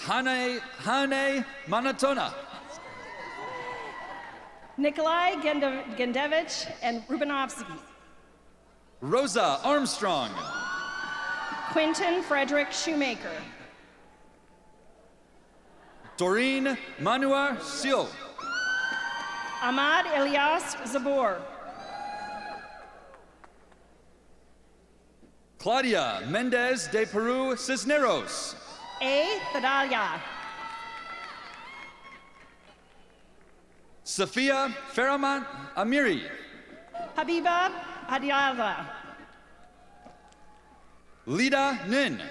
Hane Manatona.
Nikolai Gendevich and Rubanovsky.
Rosa Armstrong.
Quentin Frederick Shoemaker.
Doreen Manua Sio.
Ahmad Elias Zabor.
Claudia Mendez de Peru Cisneros.
A. Thadaya.
Sophia Faraman Amiri.
Habiba Hadiallah.
Lida Nin.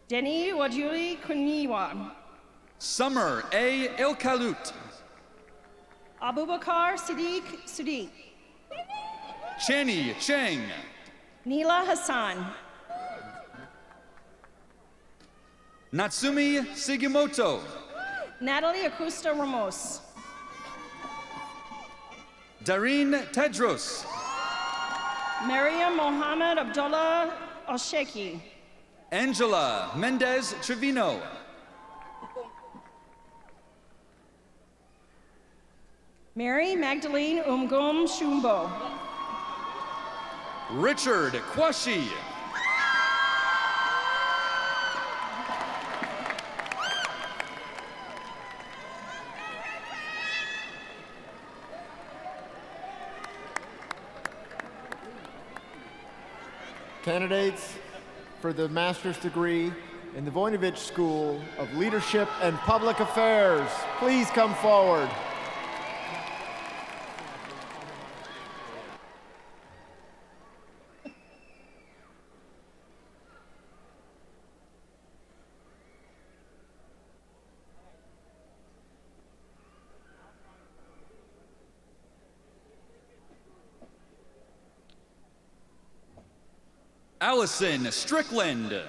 Deni Wajuli Kuniwa.
Summer A. Elkalut.
Abubakar Siddiq Sadiq.
Chani Cheng.
Neela Hassan.
Natsumi Sugimoto.
Natalie Acosta Ramos.
Dareen Tedros.
Maryam Mohammed Abdullah Osheki.
Angela Mendez Trevino.
Mary Magdalene Umgum Shumbo.
Richard Kwashi.
Candidates for the master's degree in the Voinovich School of Leadership and Public Affairs, please come forward.
Allison Strickland.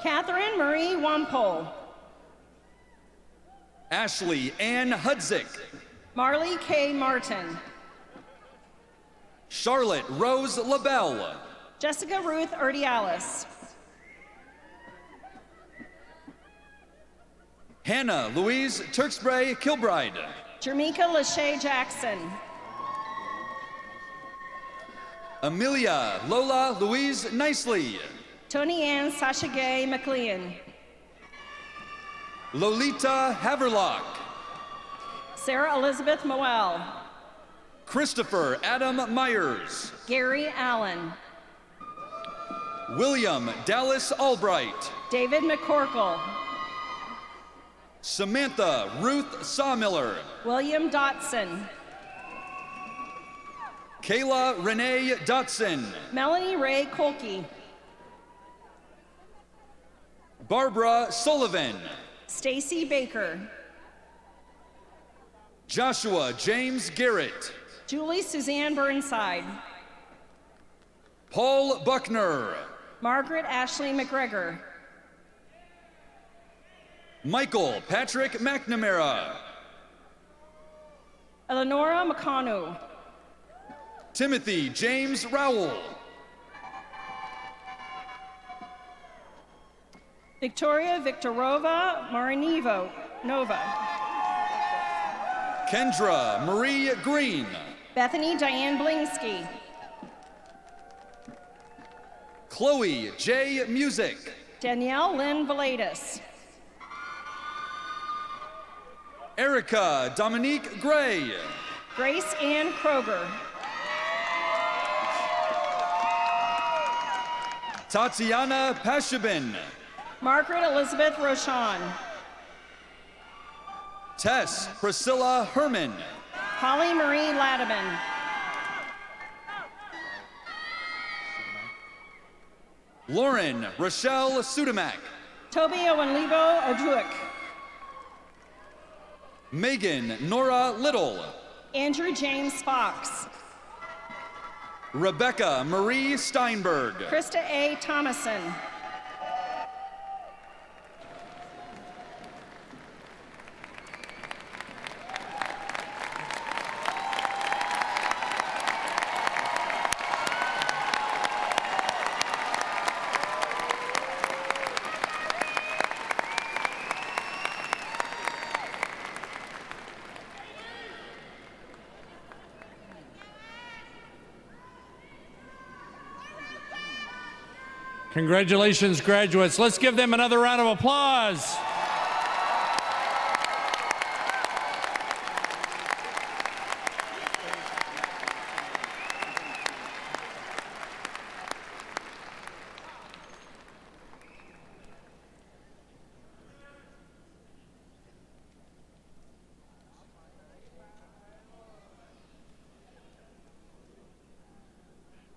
Catherine Marie Wampole.
Ashley Ann Hudzik.
Marley K. Martin.
Charlotte Rose LaBelle.
Jessica Ruth Urdialis.
Hannah Louise Turksbray Kilbride.
Jermika Lachey Jackson.
Amelia Lola Louise Nicely.
Tony Ann Sasha Gay McLean.
Lolita Haverlock.
Sarah Elizabeth Moel.
Christopher Adam Myers.
Gary Allen.
William Dallas Albright.
David McCorkle.
Samantha Ruth Sawmiller.
William Dotson.
Kayla Renee Dotson.
Melanie Ray Kolke.
Barbara Sullivan.
Stacy Baker.
Joshua James Garrett.
Julie Suzanne Burnside.
Paul Buckner.
Margaret Ashley McGregor.
Michael Patrick McNamara.
Eleonora McConu.
Timothy James Rowell.
Victoria Viktorova Marinivo Nova.
Kendra Marie Green.
Bethany Diane Blingsky.
Chloe J. Music.
Danielle Lynn Valadis.
Erica Dominique Gray.
Grace Ann Kroger.
Tatiana Pashabin.
Margaret Elizabeth Rochon.
Tess Priscilla Herman.
Holly Marie Latiman.
Lauren Rochelle Sudamak.
Toby Owenlebo Oduik.
Megan Nora Little.
Andrew James Fox.
Rebecca Marie Steinberg.
Krista A. Thomason.
Congratulations, graduates. Let's give them another round of applause.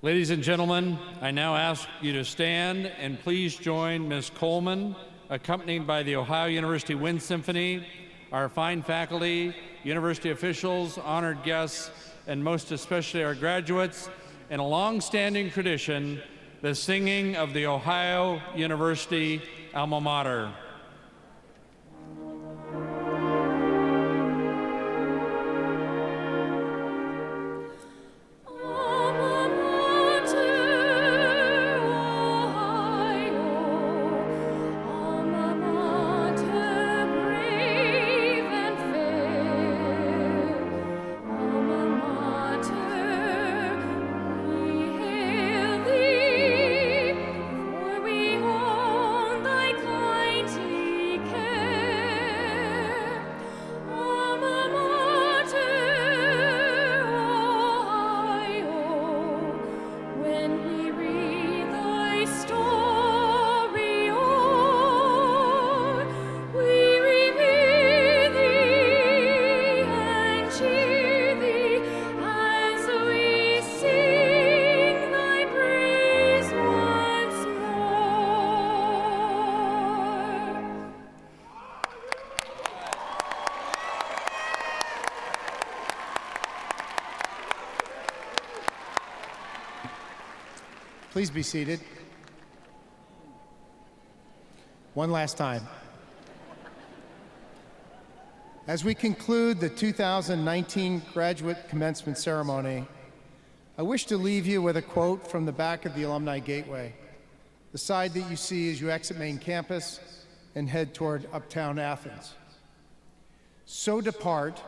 Ladies and gentlemen, I now ask you to stand and please join Ms. Coleman, accompanied by the Ohio University Wind Symphony, our fine faculty, university officials, honored guests, and most especially our graduates, in a long-standing tradition, the singing of the Ohio University alma mater.
Please be seated. One last time. As we conclude the 2019 graduate commencement ceremony, I wish to leave you with a quote from the back of the Alumni Gateway, the side that you see as you exit main campus and head toward uptown Athens. So depart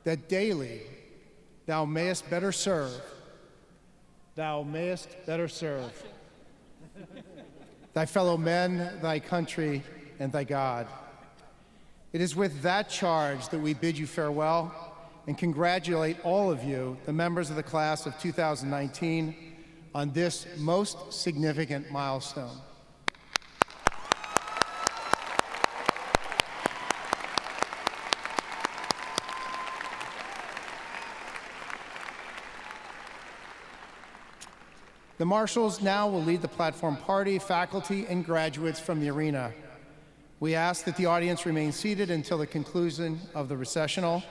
that daily thou mayest better serve. Thou mayest better serve thy fellow men, thy country, and thy God. It is with that charge that we bid you farewell and congratulate all of you, the members of the class of 2019, on this most significant milestone. The marshals now will lead the platform party, faculty, and graduates from the arena. We ask that the audience remain seated until the conclusion of the recessional.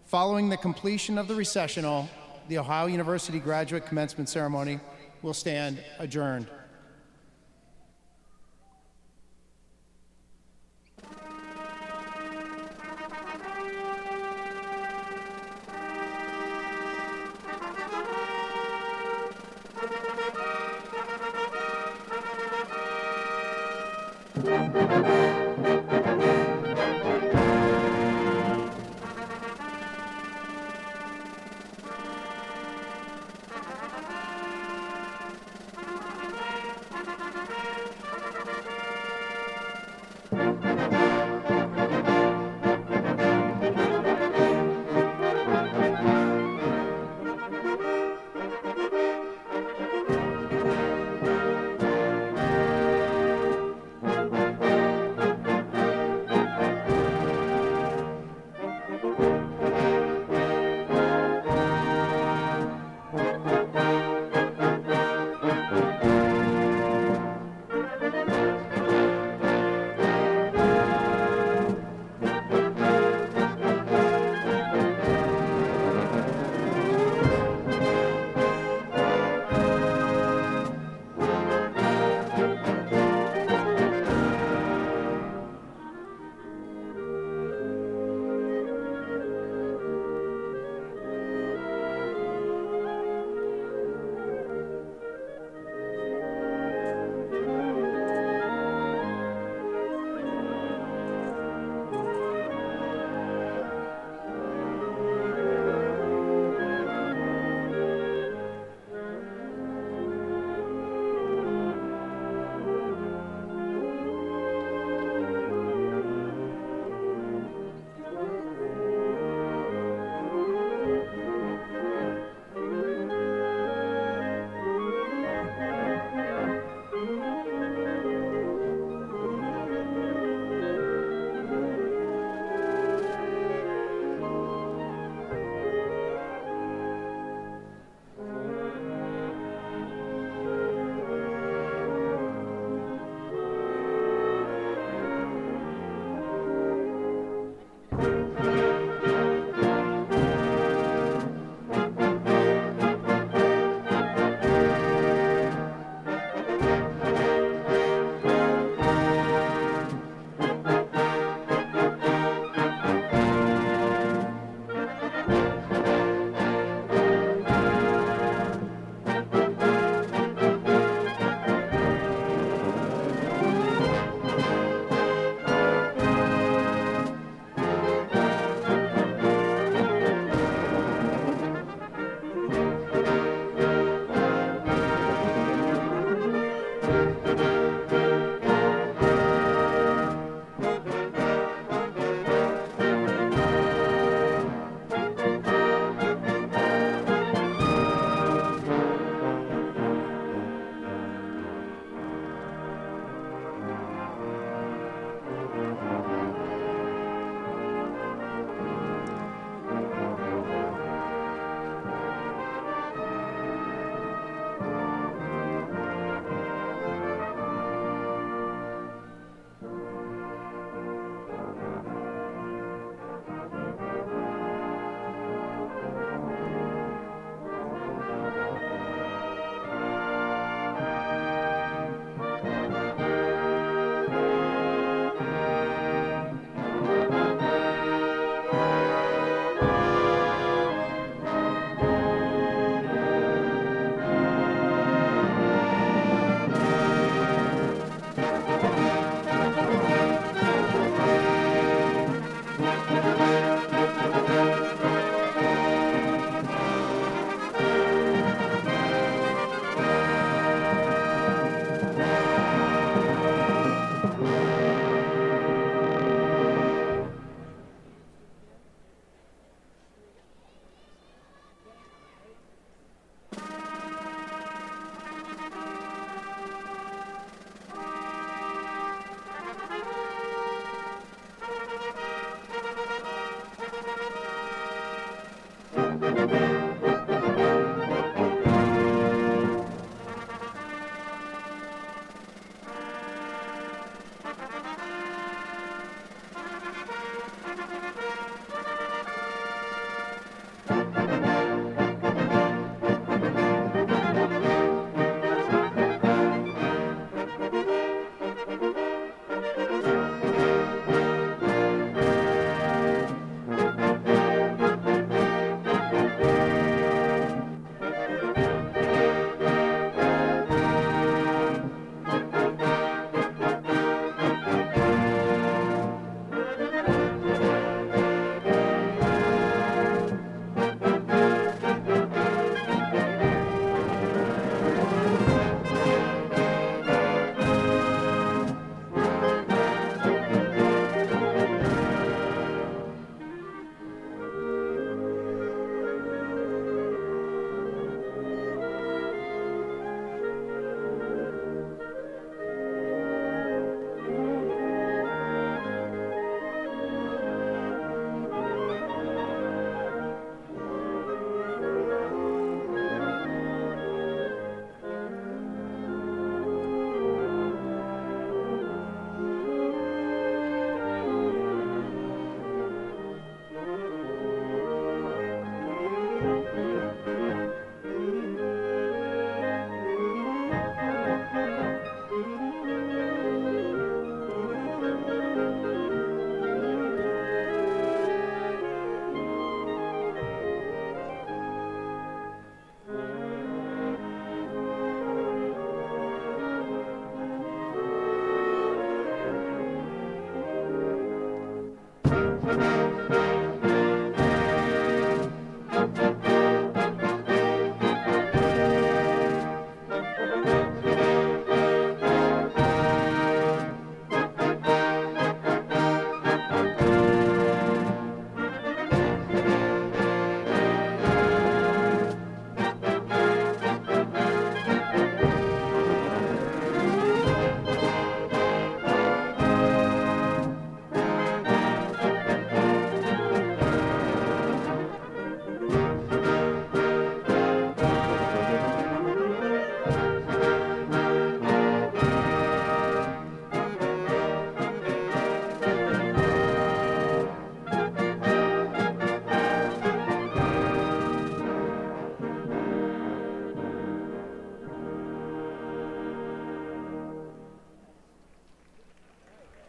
Following the completion of the recessional, the Ohio University graduate commencement ceremony will stand adjourned.